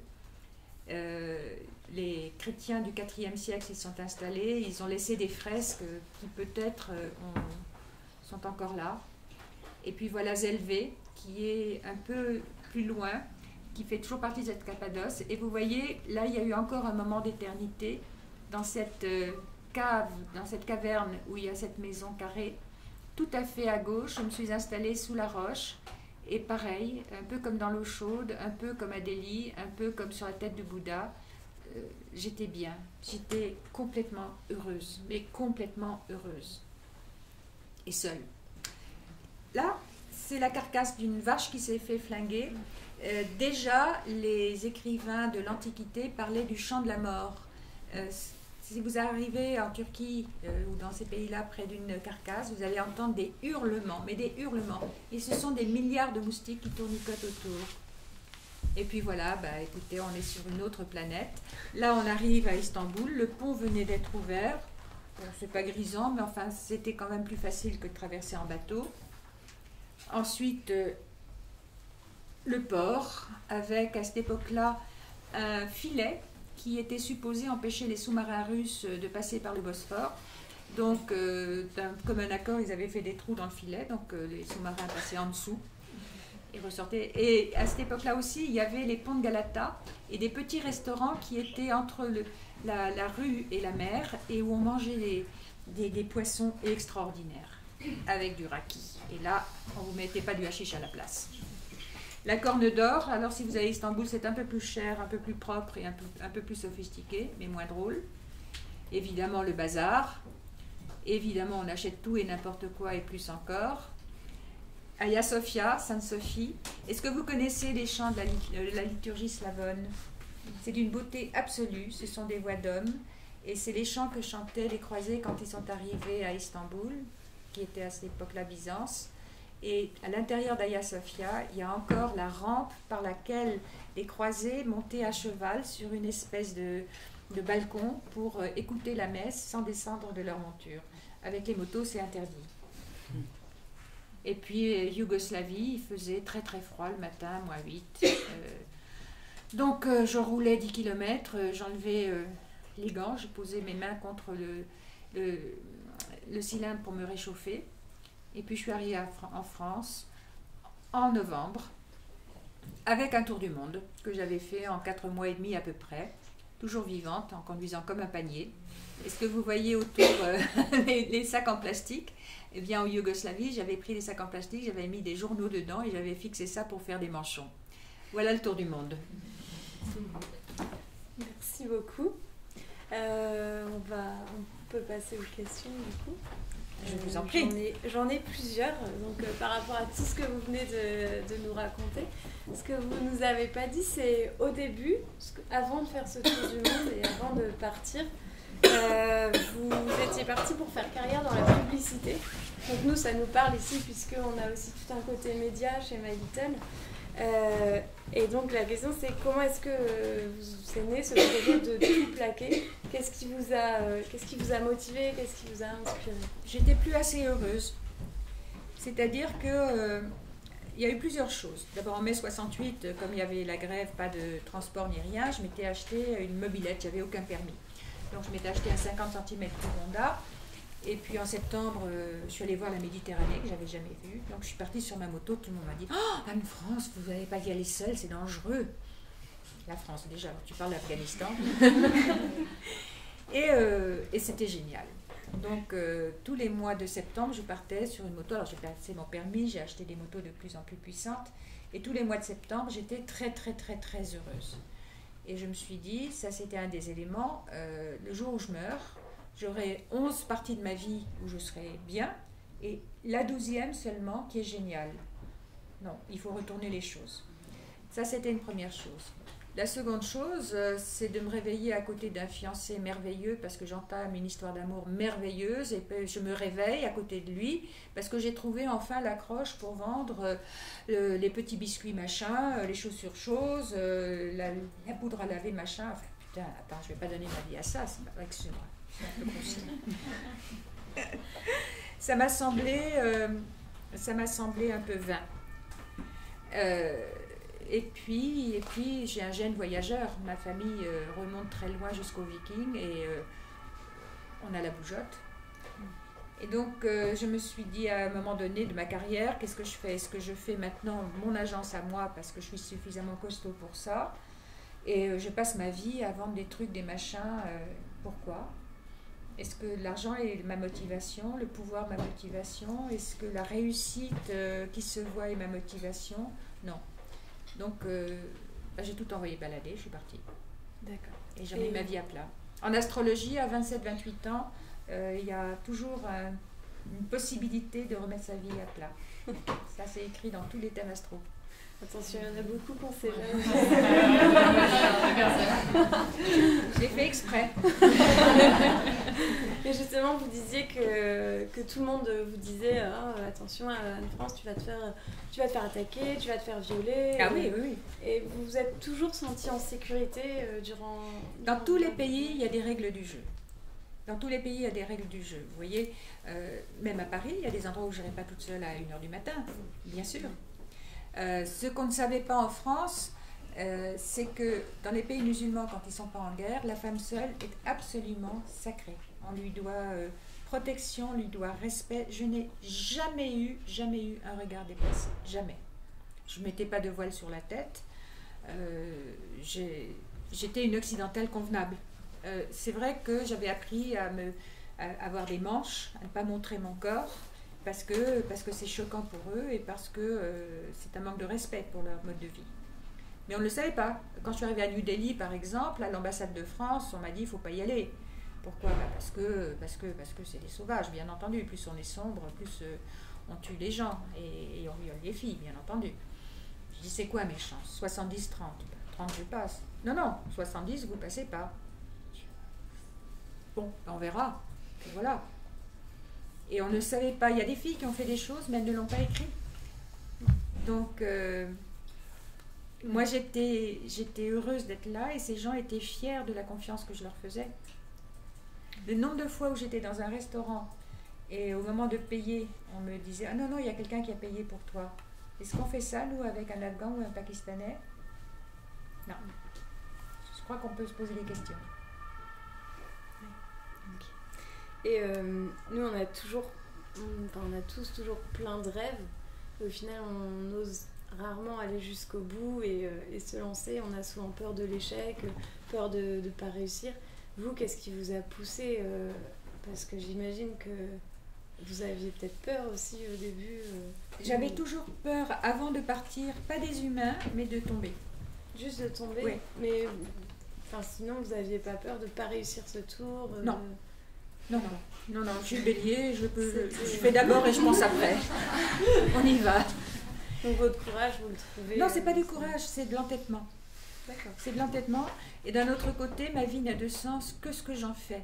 Les chrétiens du IVe siècle s'y sont installés. Ils ont laissé des fresques qui peut-être sont encore là. Et puis voilà Zelvé, qui est un peu plus loin, qui fait toujours partie de cette Cappadoce. Et vous voyez, là, il y a eu encore un moment d'éternité dans cette cave, dans cette caverne où il y a cette maison carrée. Tout à fait à gauche, je me suis installée sous la roche. Et pareil, un peu comme dans l'eau chaude, un peu comme à Delhi, un peu comme sur la tête de Bouddha, j'étais bien, j'étais complètement heureuse, mais complètement heureuse. Et seule. Là, c'est la carcasse d'une vache qui s'est fait flinguer. Déjà, les écrivains de l'Antiquité parlaient du chant de la mort. Si vous arrivez en Turquie ou dans ces pays-là près d'une carcasse, vous allez entendre des hurlements, mais des hurlements. Et ce sont des milliards de moustiques qui tournicotent autour. Et puis voilà, bah, écoutez, on est sur une autre planète. Là, on arrive à Istanbul. Le pont venait d'être ouvert. Bon, c'est pas grisant, mais enfin, c'était quand même plus facile que de traverser en bateau. Ensuite, le port, avec à cette époque-là un filet qui était supposé empêcher les sous-marins russes de passer par le Bosphore. Donc, d'un commun accord, ils avaient fait des trous dans le filet, donc les sous-marins passaient en dessous. Ressortait. Et à cette époque-là aussi, il y avait les ponts de Galata et des petits restaurants qui étaient entre la rue et la mer et où on mangeait des poissons extraordinaires avec du raki. Et là, on ne vous mettait pas du hashish à la place. La Corne d'Or, alors si vous allez à Istanbul, c'est un peu plus cher, un peu plus propre et un peu plus sophistiqué, mais moins drôle. Évidemment, le bazar. Évidemment, on achète tout et n'importe quoi et plus encore. Hagia Sophia, Sainte-Sophie. Est-ce que vous connaissez les chants de la liturgie slavone? C'est d'une beauté absolue, ce sont des voix d'hommes, et c'est les chants que chantaient les croisés quand ils sont arrivés à Istanbul, qui était à cette époque-là Byzance. Et à l'intérieur d'Hagia Sophia, il y a encore la rampe par laquelle les croisés montaient à cheval sur une espèce de balcon pour écouter la messe sans descendre de leur monture. Avec les motos, c'est interdit. Et puis, Yougoslavie, il faisait très très froid le matin, -8. Donc, je roulais 10 km, j'enlevais les gants, je posais mes mains contre le cylindre pour me réchauffer. Et puis, je suis arrivée en France en novembre, avec un tour du monde que j'avais fait en 4 mois et demi à peu près, toujours vivante, en conduisant comme un panier. Est-ce que vous voyez autour les sacs en plastique? Eh bien, en Yougoslavie, j'avais pris des sacs en plastique, j'avais mis des journaux dedans et j'avais fixé ça pour faire des manchons. Voilà le tour du monde. Merci beaucoup. On peut passer aux questions du coup. Je vous en prie. J'en ai plusieurs. Donc, par rapport à tout ce que vous venez de nous raconter, ce que vous ne nous avez pas dit, c'est au début, avant de faire ce tour du monde et avant de partir, vous étiez parti pour faire carrière dans la publicité. Donc nous, ça nous parle ici puisqu'on a aussi tout un côté média chez My Little. Et donc la question c'est comment est-ce que c'est né ce projet de tout plaquer? Qu'est-ce qui vous a motivé? Qu'est-ce qui vous a inspiré? J'étais plus assez heureuse. C'est-à-dire que il y a eu plusieurs choses. D'abord en mai 68, comme il y avait la grève, pas de transport ni rien, je m'étais acheté une mobilette, j'avais aucun permis. Donc je m'étais acheté un 50 cm Honda. Et puis en septembre, je suis allée voir la Méditerranée que j'avais jamais vue. Donc je suis partie sur ma moto, tout le monde m'a dit « Oh, Anne France, vous n'allez pas y aller seule, c'est dangereux !» La France déjà, tu parles d'Afghanistan. Et c'était génial. Donc tous les mois de septembre, je partais sur une moto. Alors j'ai passé mon permis, j'ai acheté des motos de plus en plus puissantes. Et tous les mois de septembre, j'étais très très très très heureuse. Et je me suis dit, ça c'était un des éléments, le jour où je meurs, j'aurai 11 parties de ma vie où je serai bien, et la 12e seulement qui est géniale. Non, il faut retourner les choses. Ça, c'était une première chose. La seconde chose, c'est de me réveiller à côté d'un fiancé merveilleux, parce que j'entame une histoire d'amour merveilleuse, et puis je me réveille à côté de lui, parce que j'ai trouvé enfin l'accroche pour vendre les petits biscuits machin, les chaussures choses, la poudre à laver machin. Enfin, putain, attends, je ne vais pas donner ma vie à ça, c'est pas vrai que c'est moi. Un peu grossier. Ça m'a semblé un peu vain. Et puis j'ai un gène voyageur. Ma famille remonte très loin jusqu'aux Vikings et on a la bougeotte. Et donc je me suis dit à un moment donné de ma carrière, qu'est-ce que je fais? Est-ce que je fais maintenant mon agence à moi parce que je suis suffisamment costaud pour ça? Et je passe ma vie à vendre des trucs, des machins. Pourquoi? Est-ce que l'argent est ma motivation, le pouvoir ma motivation? Est-ce que la réussite qui se voit est ma motivation? Non. Donc j'ai tout envoyé balader, je suis partie. D'accord. Et j'ai mis ma vie à plat. En astrologie, à 27-28 ans, il y a toujours une possibilité de remettre sa vie à plat. Ça, c'est écrit dans tous les thèmes astro. Attention, il y en a beaucoup qu'on sait jamais. J'ai fait exprès. Et justement, vous disiez que tout le monde vous disait attention, Anne-France, tu vas te faire attaquer, tu vas te faire violer. Ah oui, oui, oui. Et vous vous êtes toujours senti en sécurité durant... Dans tous les pays, il y a des règles du jeu. Dans tous les pays, il y a des règles du jeu. Vous voyez, même à Paris, il y a des endroits où je n'irai pas toute seule à 1h du matin, bien sûr. Ce qu'on ne savait pas en France, c'est que dans les pays musulmans, quand ils ne sont pas en guerre, la femme seule est absolument sacrée. On lui doit protection, on lui doit respect. Je n'ai jamais eu un regard déplacé. Jamais. Je ne mettais pas de voile sur la tête. J'étais une occidentale convenable. C'est vrai que j'avais appris à avoir des manches, à ne pas montrer mon corps, parce que c'est choquant pour eux et parce que c'est un manque de respect pour leur mode de vie. Mais on ne le savait pas. Quand je suis arrivée à New Delhi, par exemple, à l'ambassade de France, on m'a dit il ne faut pas y aller. Pourquoi ? Parce que c'est des sauvages, bien entendu. Plus on est sombre, plus on tue les gens et on viole les filles, bien entendu. Je dis c'est quoi mes chances ? 70-30. 30 je passe. Non, 70 vous passez pas. Bon, on verra. Et voilà. Et on ne savait pas. Il y a des filles qui ont fait des choses, mais elles ne l'ont pas écrit. Donc, moi, j'étais heureuse d'être là et ces gens étaient fiers de la confiance que je leur faisais. Le nombre de fois où j'étais dans un restaurant et au moment de payer, on me disait « Ah non, il y a quelqu'un qui a payé pour toi. Est-ce qu'on fait ça, nous, avec un Afghan ou un Pakistanais ?» Non. Je crois qu'on peut se poser des questions. Et nous, on a tous toujours plein de rêves. Au final, on ose rarement aller jusqu'au bout et se lancer. On a souvent peur de l'échec, peur de ne pas réussir. Vous, qu'est-ce qui vous a poussé parce que j'imagine que vous aviez peut-être peur aussi au début. J'avais toujours peur, avant de partir, pas des humains, mais de tomber. Juste de tomber. Oui. Mais sinon, vous n'aviez pas peur de ne pas réussir ce tour Non. Non, je suis bélier, je fais d'abord et je pense après. On y va. Donc votre courage, vous le trouvez... Non, c'est pas du courage, c'est de l'entêtement. D'accord. C'est de l'entêtement. Et d'un autre côté, ma vie n'a de sens que ce que j'en fais.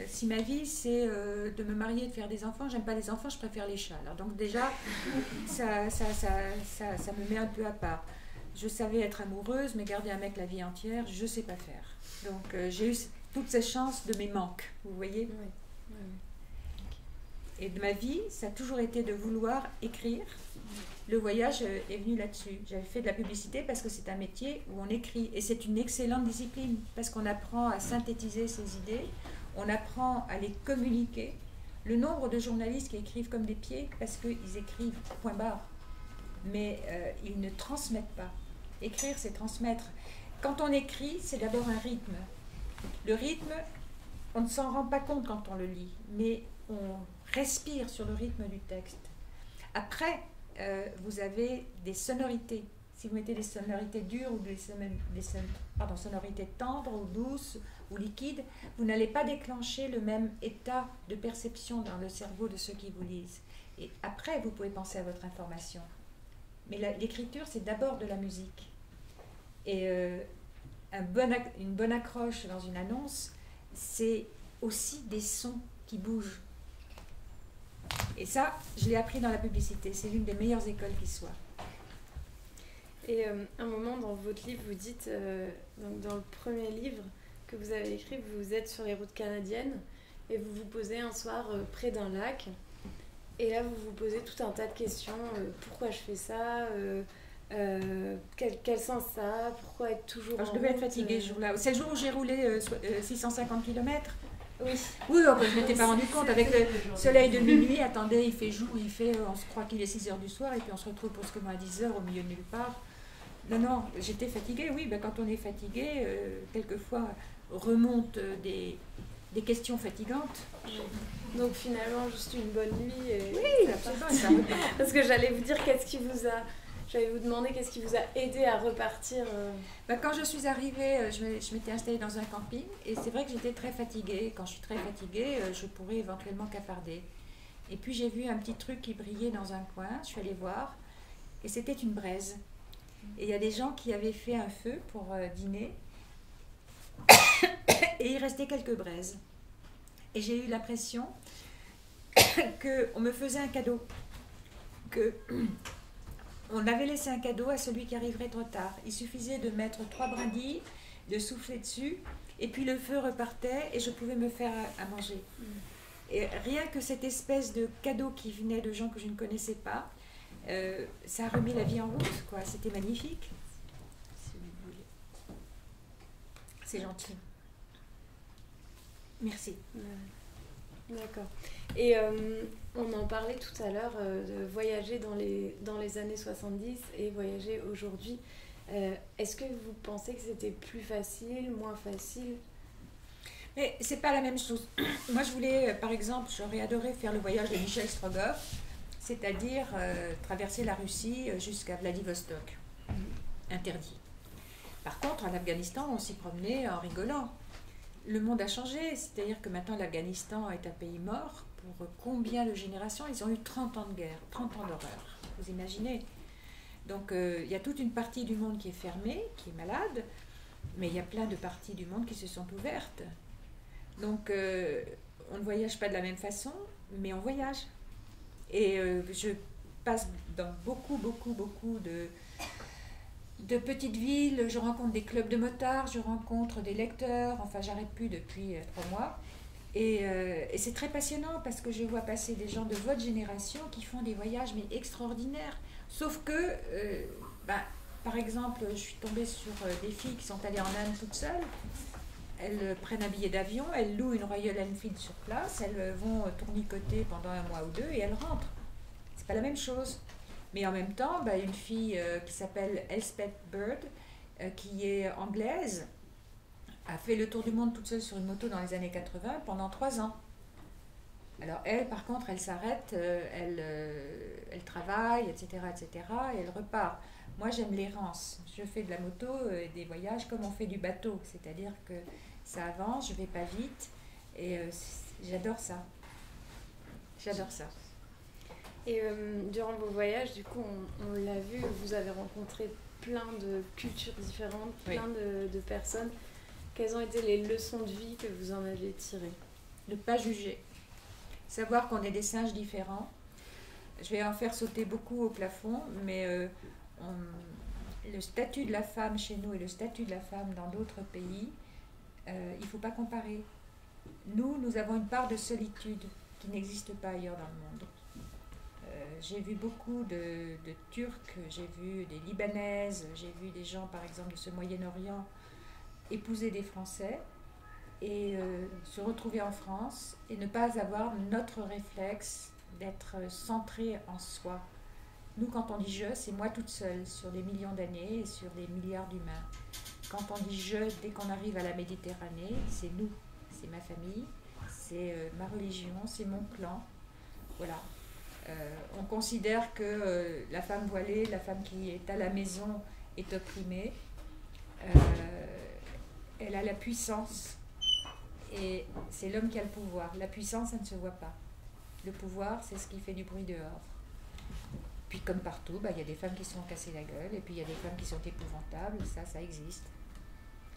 Si ma vie, c'est de me marier, de faire des enfants, j'aime pas les enfants, je préfère les chats. Alors donc déjà, ça me met un peu à part. Je savais être amoureuse, mais garder un mec la vie entière, je sais pas faire. Donc j'ai eu toutes ces chances de mes manques, vous voyez. Oui. Et de ma vie, ça a toujours été de vouloir écrire. Le voyage est venu là-dessus. J'avais fait de la publicité parce que c'est un métier où on écrit. Et c'est une excellente discipline parce qu'on apprend à synthétiser ses idées, on apprend à les communiquer. Le nombre de journalistes qui écrivent comme des pieds parce qu'ils écrivent point barre, mais ils ne transmettent pas. Écrire, c'est transmettre. Quand on écrit, c'est d'abord un rythme. Le rythme, on ne s'en rend pas compte quand on le lit, mais on respire sur le rythme du texte. Après, vous avez des sonorités. Si vous mettez des sonorités dures ou des sonorités tendres ou douces ou liquides, vous n'allez pas déclencher le même état de perception dans le cerveau de ceux qui vous lisent. Et après, vous pouvez penser à votre information. Mais l'écriture, c'est d'abord de la musique. Et une bonne accroche dans une annonce, c'est aussi des sons qui bougent. Et ça, je l'ai appris dans la publicité. C'est l'une des meilleures écoles qui soit. Et un moment dans votre livre, vous dites, donc dans le premier livre que vous avez écrit, vous êtes sur les routes canadiennes et vous vous posez un soir près d'un lac. Et là, vous vous posez tout un tas de questions. Pourquoi je fais ça quel sens ça a? Pourquoi être toujours en route? Je devais être fatiguée ce jour-là. C'est le jour où j'ai roulé 650 km. Oui, je ne m'étais pas rendu compte. Avec le soleil de minuit, attendez, il fait jour, on se croit qu'il est 6h du soir et puis on se retrouve brusquement à 10h au milieu de nulle part. Non, j'étais fatiguée, oui. Quand on est fatigué, quelquefois remontent des questions fatigantes. Donc finalement, juste une bonne nuit. Oui, absolument. Parce que j'allais vous dire, j'allais vous demander qu'est-ce qui vous a aidé à repartir. Quand je suis arrivée, je m'étais installée dans un camping et c'est vrai que j'étais très fatiguée. Quand je suis très fatiguée, je pourrais éventuellement cafarder. Et puis j'ai vu un petit truc qui brillait dans un coin, je suis allée voir, et c'était une braise. Et il y a des gens qui avaient fait un feu pour dîner, et il restait quelques braises. Et j'ai eu l'impression qu'on me faisait un cadeau, qu'on avait laissé un cadeau à celui qui arriverait trop tard. Il suffisait de mettre 3 brindilles, de souffler dessus, et puis le feu repartait et je pouvais me faire à manger. Et rien que cette espèce de cadeau qui venait de gens que je ne connaissais pas, ça a remis la vie en route, quoi. C'était magnifique. C'est gentil. Merci. D'accord. Et on en parlait tout à l'heure de voyager dans les années 70 et voyager aujourd'hui. Est-ce que vous pensez que c'était plus facile, moins facile? Mais c'est pas la même chose. Moi, je voulais, par exemple, j'aurais adoré faire le voyage de Michel Strogoff, c'est-à-dire traverser la Russie jusqu'à Vladivostok. Interdit. Par contre, en Afghanistan, on s'y promenait en rigolant. Le monde a changé, c'est-à-dire que maintenant l'Afghanistan est un pays mort. Pour combien de générations? Ils ont eu 30 ans de guerre, 30 ans d'horreur. Vous imaginez? Donc il y a toute une partie du monde qui est fermée, qui est malade, mais il y a plein de parties du monde qui se sont ouvertes. Donc on ne voyage pas de la même façon, mais on voyage. Et je passe dans beaucoup de petites villes, je rencontre des clubs de motards, je rencontre des lecteurs, enfin j'arrête plus depuis 3 mois. Et c'est très passionnant parce que je vois passer des gens de votre génération qui font des voyages mais extraordinaires. Sauf que, par exemple, je suis tombée sur des filles qui sont allées en Inde toutes seules. Elles prennent un billet d'avion, elles louent une Royal Enfield sur place, elles vont tournicoter pendant 1 mois ou 2 et elles rentrent. C'est pas la même chose. Mais en même temps, une fille qui s'appelle Elspeth Bird, qui est anglaise, a fait le tour du monde toute seule sur une moto dans les années 80 pendant 3 ans. Alors elle, par contre, elle s'arrête, elle travaille, etc., et elle repart. Moi, j'aime l'errance. Je fais de la moto et des voyages comme on fait du bateau, c'est-à-dire que ça avance, je vais pas vite, et j'adore ça. J'adore ça. Et durant vos voyages, du coup, on l'a vu, vous avez rencontré plein de cultures différentes, plein de personnes. Quelles ont été les leçons de vie que vous en avez tirées? Ne pas juger. Savoir qu'on est des singes différents. Je vais en faire sauter beaucoup au plafond, mais le statut de la femme chez nous et le statut de la femme dans d'autres pays, il ne faut pas comparer. Nous avons une part de solitude qui n'existe pas ailleurs dans le monde. J'ai vu beaucoup de Turcs, j'ai vu des Libanaises, j'ai vu des gens, par exemple, de ce Moyen-Orient épouser des Français et se retrouver en France et ne pas avoir notre réflexe d'être centré en soi. Nous, quand on dit « je », c'est moi toute seule sur des millions d'années et sur des milliards d'humains. Quand on dit « je », dès qu'on arrive à la Méditerranée, c'est nous, c'est ma famille, c'est ma religion, c'est mon clan. Voilà. On considère que la femme voilée, la femme qui est à la maison est opprimée. Elle a la puissance et c'est l'homme qui a le pouvoir. La puissance, ça ne se voit pas. Le pouvoir, c'est ce qui fait du bruit dehors. Puis comme partout, il y a des femmes qui se sont cassées la gueule et puis il y a des femmes qui sont épouvantables, ça existe.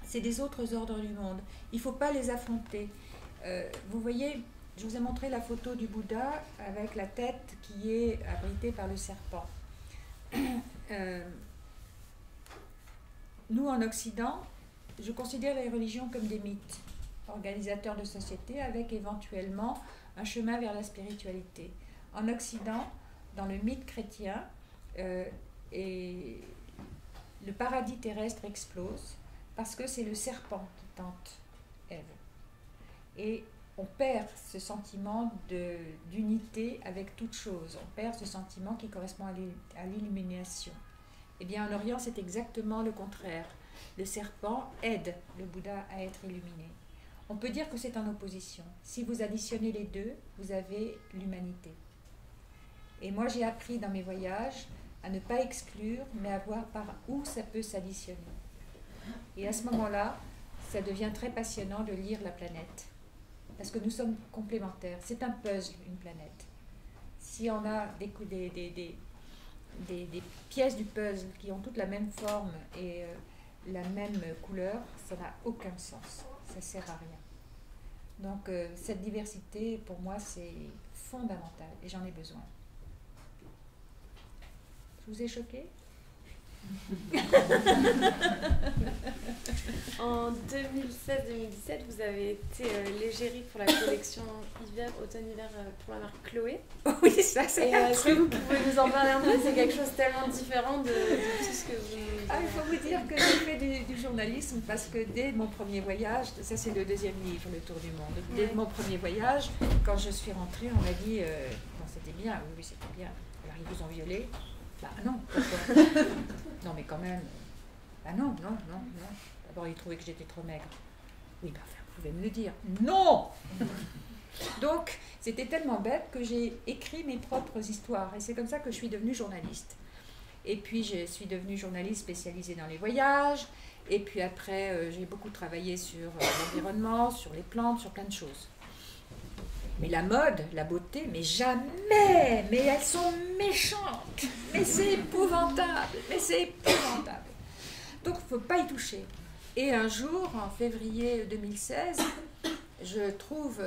C'est des autres ordres du monde. Il ne faut pas les affronter. Vous voyez, je vous ai montré la photo du Bouddha avec la tête qui est abritée par le serpent. Nous, en Occident, je considère les religions comme des mythes, organisateurs de société avec éventuellement un chemin vers la spiritualité. En Occident, dans le mythe chrétien, et le paradis terrestre explose parce que c'est le serpent qui tente Ève. Et on perd ce sentiment d'unité avec toute chose. On perd ce sentiment qui correspond à l'illumination. Eh bien, en Orient, c'est exactement le contraire. Le serpent aide le Bouddha à être illuminé. On peut dire que c'est en opposition. Si vous additionnez les deux, vous avez l'humanité. Et moi, j'ai appris dans mes voyages à ne pas exclure, mais à voir par où ça peut s'additionner. Et à ce moment-là, ça devient très passionnant de lire la planète. Parce que nous sommes complémentaires. C'est un puzzle, une planète. si on a des pièces du puzzle qui ont toutes la même forme et la même couleur, ça n'a aucun sens. Ça ne sert à rien. Donc cette diversité, pour moi, c'est fondamental et j'en ai besoin. Je vous ai choqué? En 2016-2017, vous avez été l'égérie pour la collection automne-hiver pour la marque Chloé. Oui, ça c'est un est-ce que vous pouvez nous en parler un peu? C'est quelque chose tellement différent de tout ce que vous... il faut vous dire que j'ai fait du journalisme parce que dès mon premier voyage, ça c'est le deuxième livre, Le Tour du Monde, dès mon premier voyage, quand je suis rentrée, on m'a dit, bon c'était bien, oui c'était bien, alors ils vous ont violé. Bah non, pourquoi? Non mais quand même, bah non. D'abord ils trouvaient que j'étais trop maigre. Oui, bah enfin, vous pouvez me le dire. Non. Donc c'était tellement bête que j'ai écrit mes propres histoires et c'est comme ça que je suis devenue journaliste. Et puis je suis devenue journaliste spécialisée dans les voyages et puis après j'ai beaucoup travaillé sur l'environnement, sur les plantes, sur plein de choses. Mais la mode, la beauté, mais jamais. Mais elles sont méchantes. Mais c'est épouvantable. Donc, il ne faut pas y toucher. Et un jour, en février 2016, je trouve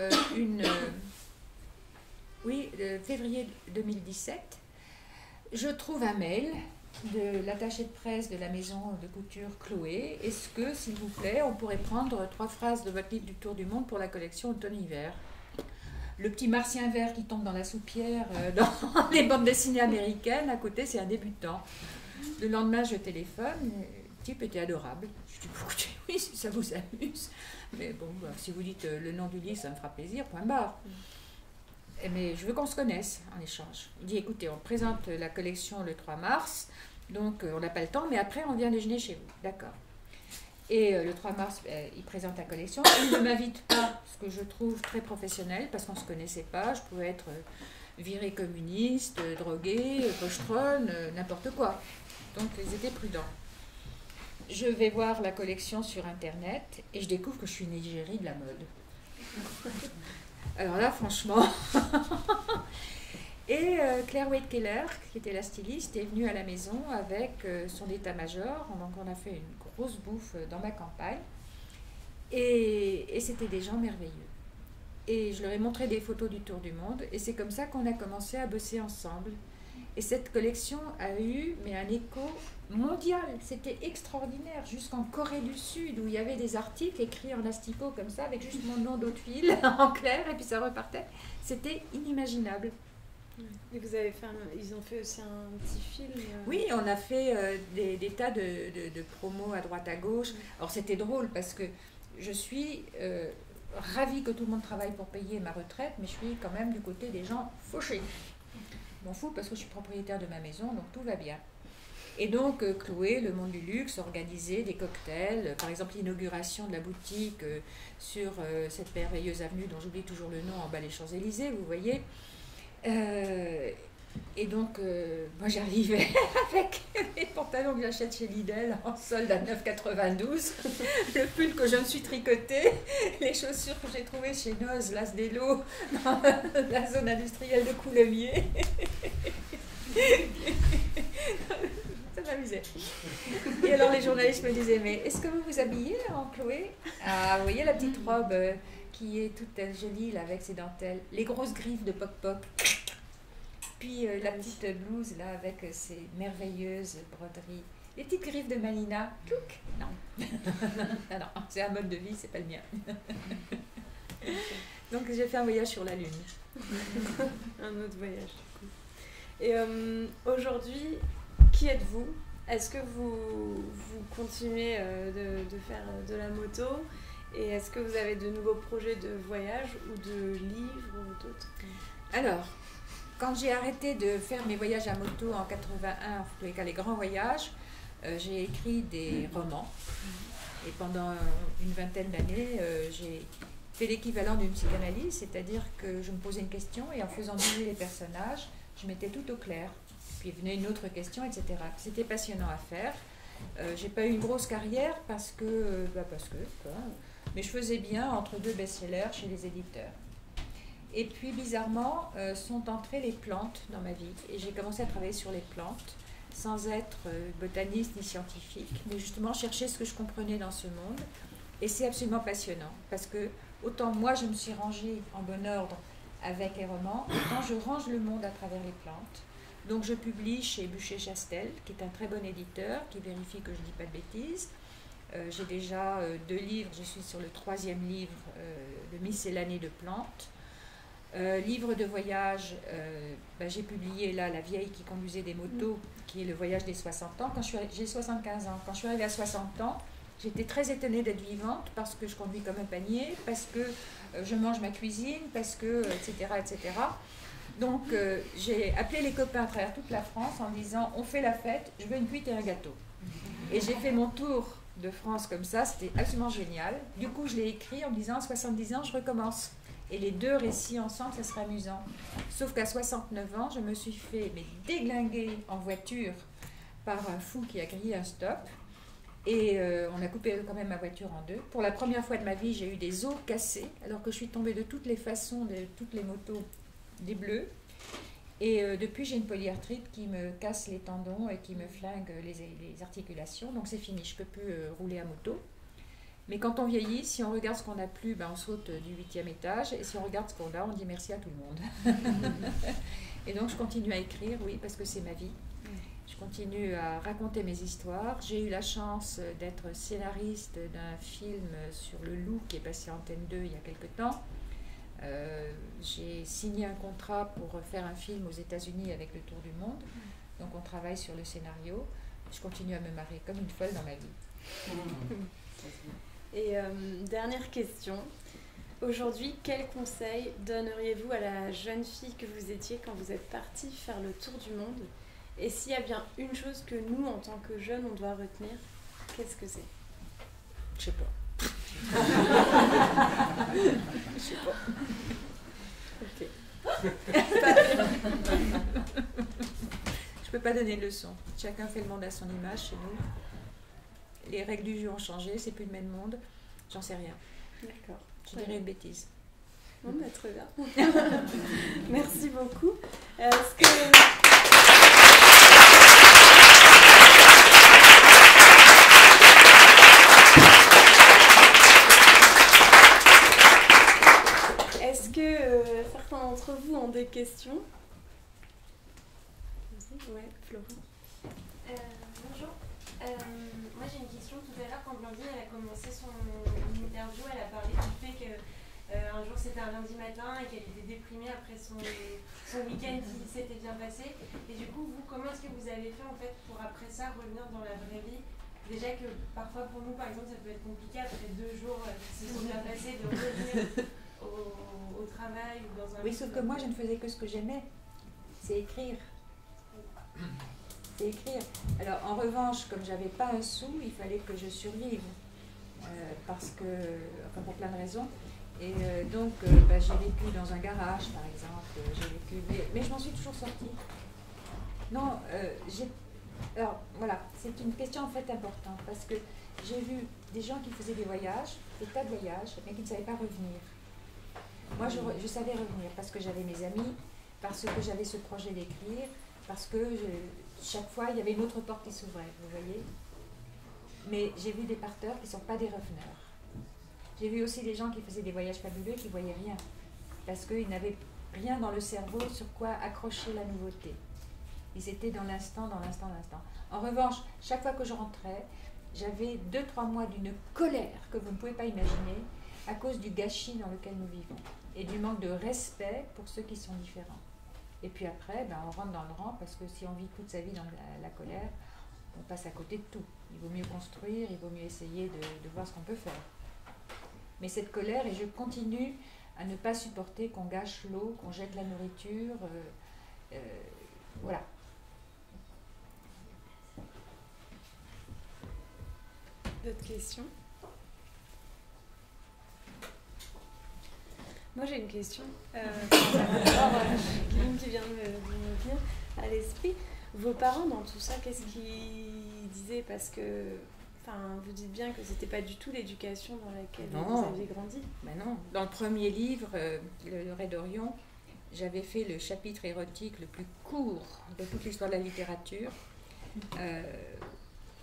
février 2017, je trouve un mail de l'attaché de presse de la maison de couture Chloé. Est-ce que, s'il vous plaît, on pourrait prendre 3 phrases de votre livre du Tour du Monde pour la collection automne-hiver? Le petit martien vert qui tombe dans la soupière dans les bandes dessinées américaines, à côté, c'est un débutant. Le lendemain, je téléphone, le type était adorable. Je dis, écoutez, oui, si ça vous amuse. Mais bon, bah, si vous dites le nom du livre, ça me fera plaisir, point barre. Mais je veux qu'on se connaisse en échange. Il dit, écoutez, on présente la collection le 3 mars, donc on n'a pas le temps, mais après, on vient déjeuner chez vous. D'accord. Et le 3 mars, il présente la collection. Il ne m'invite pas, ce que je trouve très professionnel, parce qu'on ne se connaissait pas. Je pouvais être virée communiste, droguée, pochetronne, n'importe quoi. Donc, ils étaient prudents. Je vais voir la collection sur Internet et je découvre que je suis une égérie de la mode. Alors là, franchement... Et Claire Wade-Keller, qui était la styliste, est venue à la maison avec son état-major. Donc on a fait une grosse bouffe dans ma campagne. Et c'était des gens merveilleux. Et je leur ai montré des photos du Tour du Monde. Et c'est comme ça qu'on a commencé à bosser ensemble. Et cette collection a eu un écho mondial. C'était extraordinaire. Jusqu'en Corée du Sud, où il y avait des articles écrits en asticot comme ça, avec juste mon nom d'eau de fil en clair, et puis ça repartait. C'était inimaginable. Et vous avez fait ils ont fait aussi un petit film Oui, on a fait des tas de promos à droite à gauche. Alors c'était drôle parce que je suis ravie que tout le monde travaille pour payer ma retraite, mais je suis quand même du côté des gens fauchés. Je m'en fous parce que je suis propriétaire de ma maison, donc tout va bien. Et donc Chloé, le monde du luxe, organisait des cocktails, par exemple l'inauguration de la boutique sur cette merveilleuse avenue dont j'oublie toujours le nom, en bas les Champs-Élysées, vous voyez. Et donc, moi j'arrivais avec les pantalons que j'achète chez Lidl en solde à 9,92, le pull que je me suis tricoté, les chaussures que j'ai trouvées chez Noz, Las Delo, dans la zone industrielle de Coulommiers. Ça m'amusait. Et alors les journalistes me disaient, mais est-ce que vous vous habillez en Chloé? Ah, vous voyez la petite robe qui est toute jolie là, avec ses dentelles, les grosses griffes de Poc-Poc, puis la petite blouse là avec ses merveilleuses broderies, les petites griffes de Malina, tchouk. Non. Non, c'est un mode de vie, c'est pas le mien. Donc j'ai fait un voyage sur la Lune. Un autre voyage du coup. Et aujourd'hui, qui êtes-vous? Est-ce que vous continuez de faire de la moto? Et est-ce que vous avez de nouveaux projets de voyage ou de livres ou d'autres? Alors, quand j'ai arrêté de faire mes voyages à moto en 81, en tous les cas les grands voyages, j'ai écrit des romans. Et pendant une vingtaine d'années, j'ai fait l'équivalent d'une psychanalyse, c'est-à-dire que je me posais une question et en faisant bouger les personnages, je mettais tout au clair. Puis venait une autre question, etc. C'était passionnant à faire. J'ai pas eu une grosse carrière parce que quoi, mais je faisais bien entre 2 best-sellers chez les éditeurs. Et puis, bizarrement, sont entrées les plantes dans ma vie. Et j'ai commencé à travailler sur les plantes, sans être botaniste ni scientifique, mais justement chercher ce que je comprenais dans ce monde. Et c'est absolument passionnant, parce que autant moi, je me suis rangée en bon ordre avec les romans, autant je range le monde à travers les plantes. Donc je publie chez Buchet-Chastel, qui est un très bon éditeur, qui vérifie que je ne dis pas de bêtises. J'ai déjà 2 livres, je suis sur le 3e livre de miscellanie de plantes. Livre de voyage, j'ai publié là La vieille qui conduisait des motos, qui est le voyage des 60 ans. J'ai 75 ans. Quand je suis arrivée à 60 ans, j'étais très étonnée d'être vivante parce que je conduis comme un panier, parce que je mange ma cuisine, parce que, etc., etc. Donc, j'ai appelé les copains à travers toute la France en disant « On fait la fête, je veux une cuite et un gâteau ». Et j'ai fait mon tour de France comme ça, c'était absolument génial. Du coup, je l'ai écrit en me disant « À 70 ans, je recommence ». Et les 2 récits ensemble, ça serait amusant. Sauf qu'à 69 ans, je me suis fait déglinguer en voiture par un fou qui a grillé un stop. Et on a coupé quand même ma voiture en 2. Pour la première fois de ma vie, j'ai eu des os cassés, alors que je suis tombée de toutes les façons, de toutes les motos, des bleus. Et depuis, j'ai une polyarthrite qui me casse les tendons et qui me flingue les articulations. Donc c'est fini, je ne peux plus rouler à moto. Mais quand on vieillit, si on regarde ce qu'on n'a plus, on saute du 8e étage. Et si on regarde ce qu'on a, on dit merci à tout le monde. Et donc je continue à écrire, oui, parce que c'est ma vie. Je continue à raconter mes histoires. J'ai eu la chance d'être scénariste d'un film sur le loup qui est passé à Antenne 2 il y a quelque temps. J'ai signé un contrat pour faire un film aux États-Unis avec le Tour du Monde. Donc on travaille sur le scénario. Je continue à me marrer comme une folle dans ma vie. Et dernière question. Aujourd'hui, quel conseil donneriez-vous à la jeune fille que vous étiez quand vous êtes partie faire le tour du monde? Et s'il y a bien une chose que nous, en tant que jeunes, on doit retenir, qu'est-ce que c'est? Je sais pas. Je sais pas. Ok. Je peux pas donner de leçon. Chacun fait le monde à son image chez nous. Les règles du jeu ont changé, c'est plus le même monde. J'en sais rien. D'accord. Je dirais une bêtise. Bon, très bien. Merci beaucoup. Est-ce que certains d'entre vous ont des questions? Ouais, Florent. Bonjour. Moi j'ai une question. Tout à l'heure, quand Blandine elle a commencé son interview, elle a parlé du fait que un jour c'était un lundi matin et qu'elle était déprimée après son week-end qui s'était bien passé. Et du coup, vous, comment est-ce que vous avez fait en fait pour après ça revenir dans la vraie vie? Déjà que parfois pour nous, par exemple, ça peut être compliqué après 2 jours qui se sont bien passés de revenir au travail ou dans un... Oui, sauf que moi je ne faisais que ce que j'aimais, c'est écrire. C'est écrire. Alors en revanche, comme j'avais pas un sou, il fallait que je survive. Parce que, enfin pour plein de raisons. Et donc j'ai vécu dans un garage par exemple, j'ai vécu, mais je m'en suis toujours sortie. Non, alors voilà, c'est une question en fait importante parce que j'ai vu des gens qui faisaient des voyages, des tas de voyages, mais qui ne savaient pas revenir. Moi je savais revenir parce que j'avais mes amis, parce que j'avais ce projet d'écrire, parce que chaque fois il y avait une autre porte qui s'ouvrait, vous voyez. Mais j'ai vu des parteurs qui ne sont pas des reveneurs. J'ai vu aussi des gens qui faisaient des voyages fabuleux et qui ne voyaient rien. Parce qu'ils n'avaient rien dans le cerveau sur quoi accrocher la nouveauté. Ils étaient dans l'instant, dans l'instant, dans l'instant. En revanche, chaque fois que je rentrais, j'avais 2-3 mois d'une colère que vous ne pouvez pas imaginer à cause du gâchis dans lequel nous vivons et du manque de respect pour ceux qui sont différents. Et puis après, on rentre dans le rang parce que si on vit toute sa vie dans la colère, on passe à côté de tout. Il vaut mieux construire, il vaut mieux essayer de voir ce qu'on peut faire. Mais cette colère, et je continue à ne pas supporter qu'on gâche l'eau, qu'on jette la nourriture, voilà. D'autres questions? Moi j'ai une question. Qui vient de me venir à l'esprit. Vos parents dans tout ça, qu'est-ce qu'ils disaient? Parce que Enfin, vous dites bien que c'était pas du tout l'éducation dans laquelle Non. vous aviez grandi. Ben non. Dans le premier livre, Le Ré d'Orion, j'avais fait le chapitre érotique le plus court de toute l'histoire de la littérature.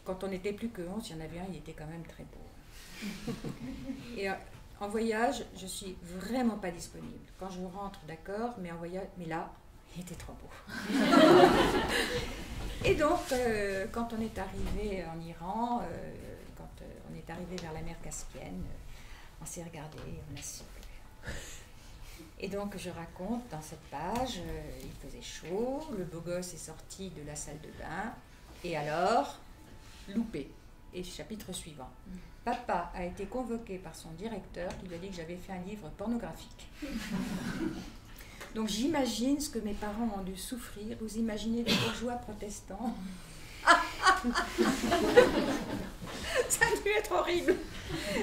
Quand on était plus que 11, il y en avait un, il était quand même très beau. Et en voyage, je suis vraiment pas disponible. Quand je rentre, d'accord, mais en voyage, mais là, il était trop beau. Et donc, quand on est arrivé en Iran, quand on est arrivé vers la mer Caspienne, on s'est regardé, on a sifflé. Et donc, je raconte dans cette page, il faisait chaud, le beau gosse est sorti de la salle de bain, et alors, loupé. Et chapitre suivant. Papa a été convoqué par son directeur qui lui a dit que j'avais fait un livre pornographique. Donc j'imagine ce que mes parents ont dû souffrir. Vous imaginez des bourgeois protestants. Ça a dû être horrible.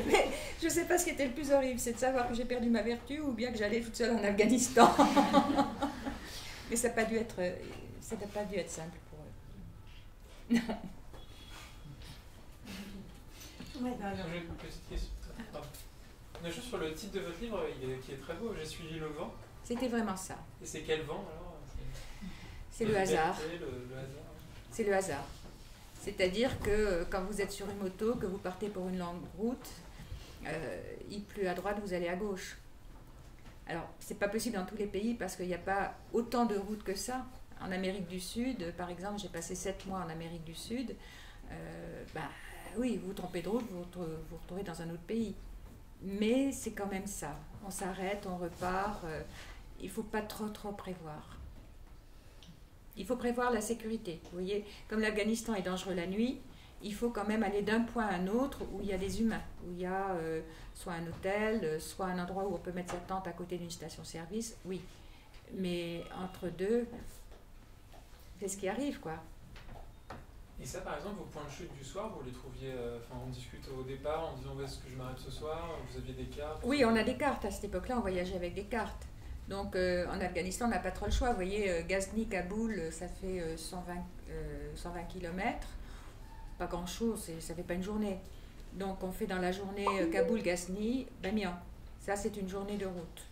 Mais je ne sais pas ce qui était le plus horrible, c'est de savoir que j'ai perdu ma vertu ou bien que j'allais toute seule en Afghanistan. Mais ça n'a pas dû être simple pour eux. J'ai une petite question. Juste sur le titre de votre livre, qui est très beau, J'ai suivi le vent. C'était vraiment ça. Et c'est quel vent alors? C'est le hasard. Le hasard. C'est le hasard. C'est-à-dire que quand vous êtes sur une moto, que vous partez pour une longue route, il pleut à droite, vous allez à gauche. Alors, c'est pas possible dans tous les pays parce qu'il n'y a pas autant de routes que ça. En Amérique du Sud, par exemple, j'ai passé 7 mois en Amérique du Sud. Oui, vous vous trompez de route, vous vous retrouvez dans un autre pays. Mais c'est quand même ça. On s'arrête, on repart. Il ne faut pas trop prévoir. Il faut prévoir la sécurité. Vous voyez, comme l'Afghanistan est dangereux la nuit, il faut quand même aller d'un point à un autre où il y a des humains, où il y a soit un hôtel, soit un endroit où on peut mettre sa tente à côté d'une station-service. Oui, mais entre deux, c'est ce qui arrive, quoi. Et ça, par exemple, vos points de chute du soir, vous les trouviez, on discute au départ en disant où est-ce que je m'arrête ce soir, vous aviez des cartes? Oui, on a des cartes. À cette époque-là, on voyageait avec des cartes. Donc, en Afghanistan, on n'a pas trop le choix. Vous voyez, Ghazni, Kaboul, ça fait 120 km. Pas grand-chose, ça ne fait pas une journée. Donc, on fait dans la journée Kaboul, Ghazni, Bamiyan. Ça, c'est une journée de route.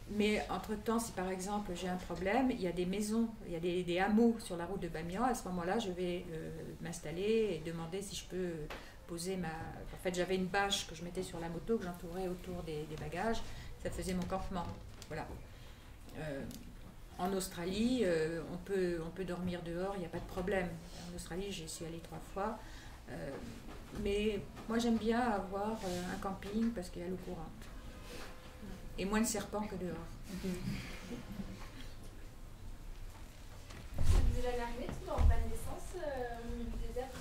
Mais entre-temps, si par exemple j'ai un problème, il y a des maisons, il y a des hameaux sur la route de Bamiyan. À ce moment-là, je vais m'installer et demander si je peux poser ma... En fait, j'avais une bâche que je mettais sur la moto, que j'entourais autour des bagages. Ça faisait mon campement. Voilà. En Australie, on peut dormir dehors, il n'y a pas de problème. En Australie, j'y suis allée 3 fois. Mais moi, j'aime bien avoir un camping parce qu'il y a l'eau courante. Et moins de serpents que dehors. Vous allez arriver tout en panne d'essence au milieu du désert?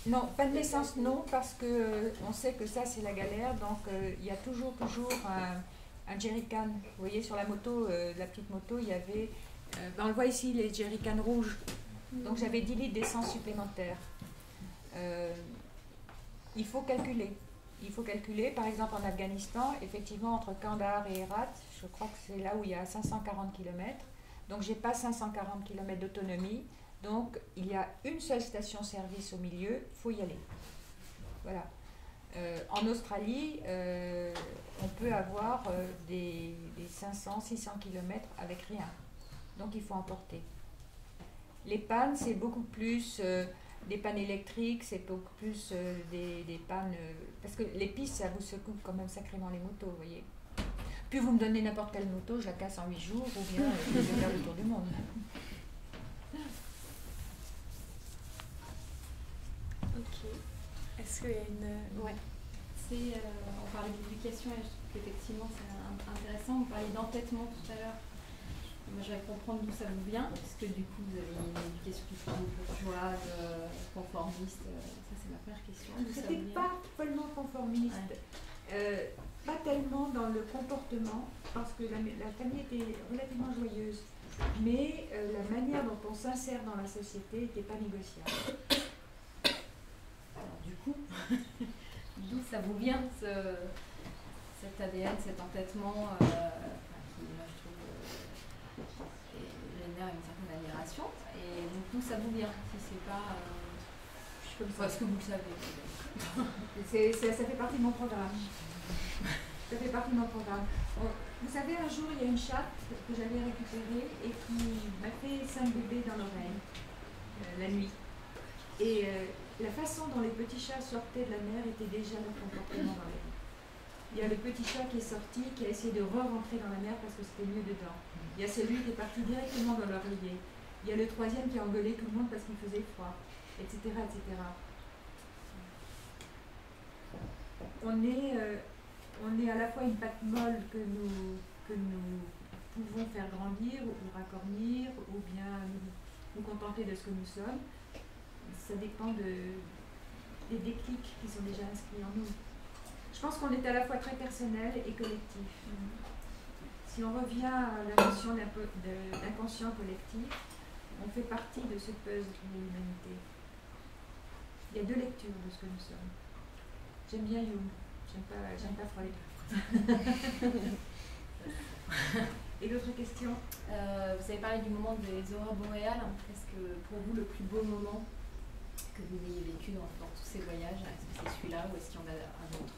Non, pas de naissance, non, parce que on sait que ça, c'est la galère. Donc, il y a toujours un jerrycan. Vous voyez, sur la moto, la petite moto, il y avait... on le voit ici, les jerrycans rouges. Donc, j'avais 10 litres d'essence supplémentaire. Il faut calculer. Il faut calculer, par exemple en Afghanistan, effectivement entre Kandahar et Herat, je crois que c'est là où il y a 540 km. Donc j'ai pas 540 km d'autonomie. Donc il y a une seule station-service au milieu, il faut y aller. Voilà. En Australie, on peut avoir des 500, 600 km avec rien. Donc il faut emporter. Les pannes, c'est beaucoup plus... des pannes électriques, c'est beaucoup plus des pannes... parce que les pistes, ça vous secoue quand même sacrément les motos, vous voyez. Puis vous me donnez n'importe quelle moto, je la casse en 8 jours, ou bien je vais faire le tour du monde. Ok. Est-ce qu'il y a une... Ouais. On parlait d'éducation et je trouve qu'effectivement c'est intéressant. On parlait d'entêtement tout à l'heure. Moi, j'aimerais comprendre d'où ça vous vient, parce que du coup, vous avez une éducation qui est bourgeoise, conformiste. Ça, c'est ma première question. C'était pas tellement conformiste, ouais. Pas tellement dans le comportement, parce que la famille était relativement joyeuse, mais la manière dont on s'insère dans la société n'était pas négociable. Alors, du coup, d'où ça vous vient, cet ADN, cet entêtement qui, moi, je trouve... génère une certaine admiration, et donc d'où ça vous vient, si c'est pas comme ça. Est-ce que vous le savez? Ça fait partie de mon programme. Ça fait partie de mon programme. Vous savez, un jour, il y a une chatte que j'avais récupérée et qui m'a fait 5 bébés dans l'oreille, la nuit. Et la façon dont les petits chats sortaient de la mer était déjà leur comportement dans la vie. Il y a le petit chat qui est sorti, qui a essayé de re-rentrer dans la mer parce que c'était mieux dedans. Il y a celui qui est parti directement dans l'oreiller. Il y a le troisième qui a engueulé tout le monde parce qu'il faisait froid, etc., etc. On est à la fois une pâte molle que nous pouvons faire grandir ou racornir ou bien nous contenter de ce que nous sommes. Ça dépend des déclics qui sont déjà inscrits en nous. Je pense qu'on est à la fois très personnel et collectif. Si on revient à la notion d'inconscient collectif, on fait partie de ce puzzle qui est l'humanité. Il y a 2 lectures de ce que nous sommes. J'aime bien Jung, j'aime pas Freud. Et d'autres questions? Vous avez parlé du moment des aurores boréales. Est-ce que pour vous le plus beau moment que vous ayez vécu dans tous ces voyages, est-ce que c'est celui-là ou est-ce qu'il y en a un autre?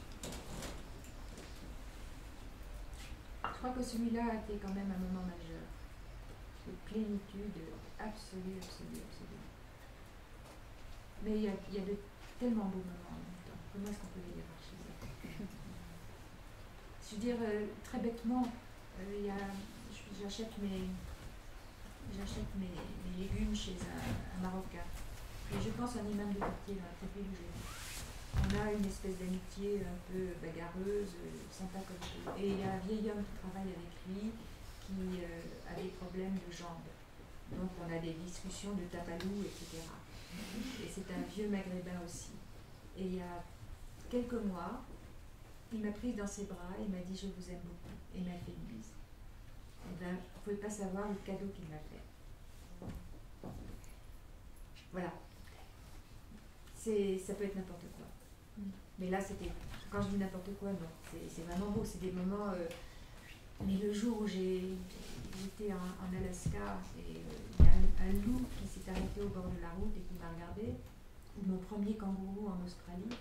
Je crois que celui-là a été quand même un moment majeur. De plénitude absolue, absolue, absolue. Mais il y a de tellement beaux moments en même temps. Comment est-ce qu'on peut les hiérarchiser? Je veux dire, très bêtement, j'achète mes légumes chez un Marocain. Et je pense à un imam de quartier dans la petite ville où je vis. On a une espèce d'amitié un peu bagarreuse, sympa comme tout. Et il y a un vieil homme qui travaille avec lui qui a des problèmes de jambes. Donc on a des discussions de tapalou, etc. Et c'est un vieux maghrébin aussi. Et il y a quelques mois, il m'a prise dans ses bras et m'a dit « Je vous aime beaucoup » et il m'a fait une bise. Et bien, vous ne pouvez pas savoir le cadeau qu'il m'a fait. Voilà. Ça peut être n'importe quoi. Mais là, quand je dis n'importe quoi, non. C'est vraiment beau. C'est des moments... mais le jour où j'étais en Alaska et il y a un loup qui s'est arrêté au bord de la route et qui m'a regardé, ou mon premier kangourou en Australie,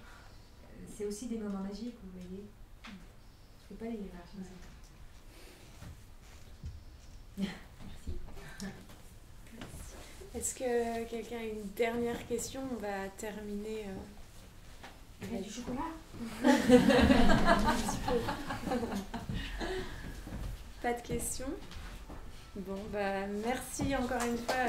c'est aussi des moments magiques, vous voyez. Je ne peux pas les hiérarchiser. Merci. Est-ce que quelqu'un a une dernière question? On va terminer. Il y a du chocolat? Pas de questions? Bon, bah merci encore une fois.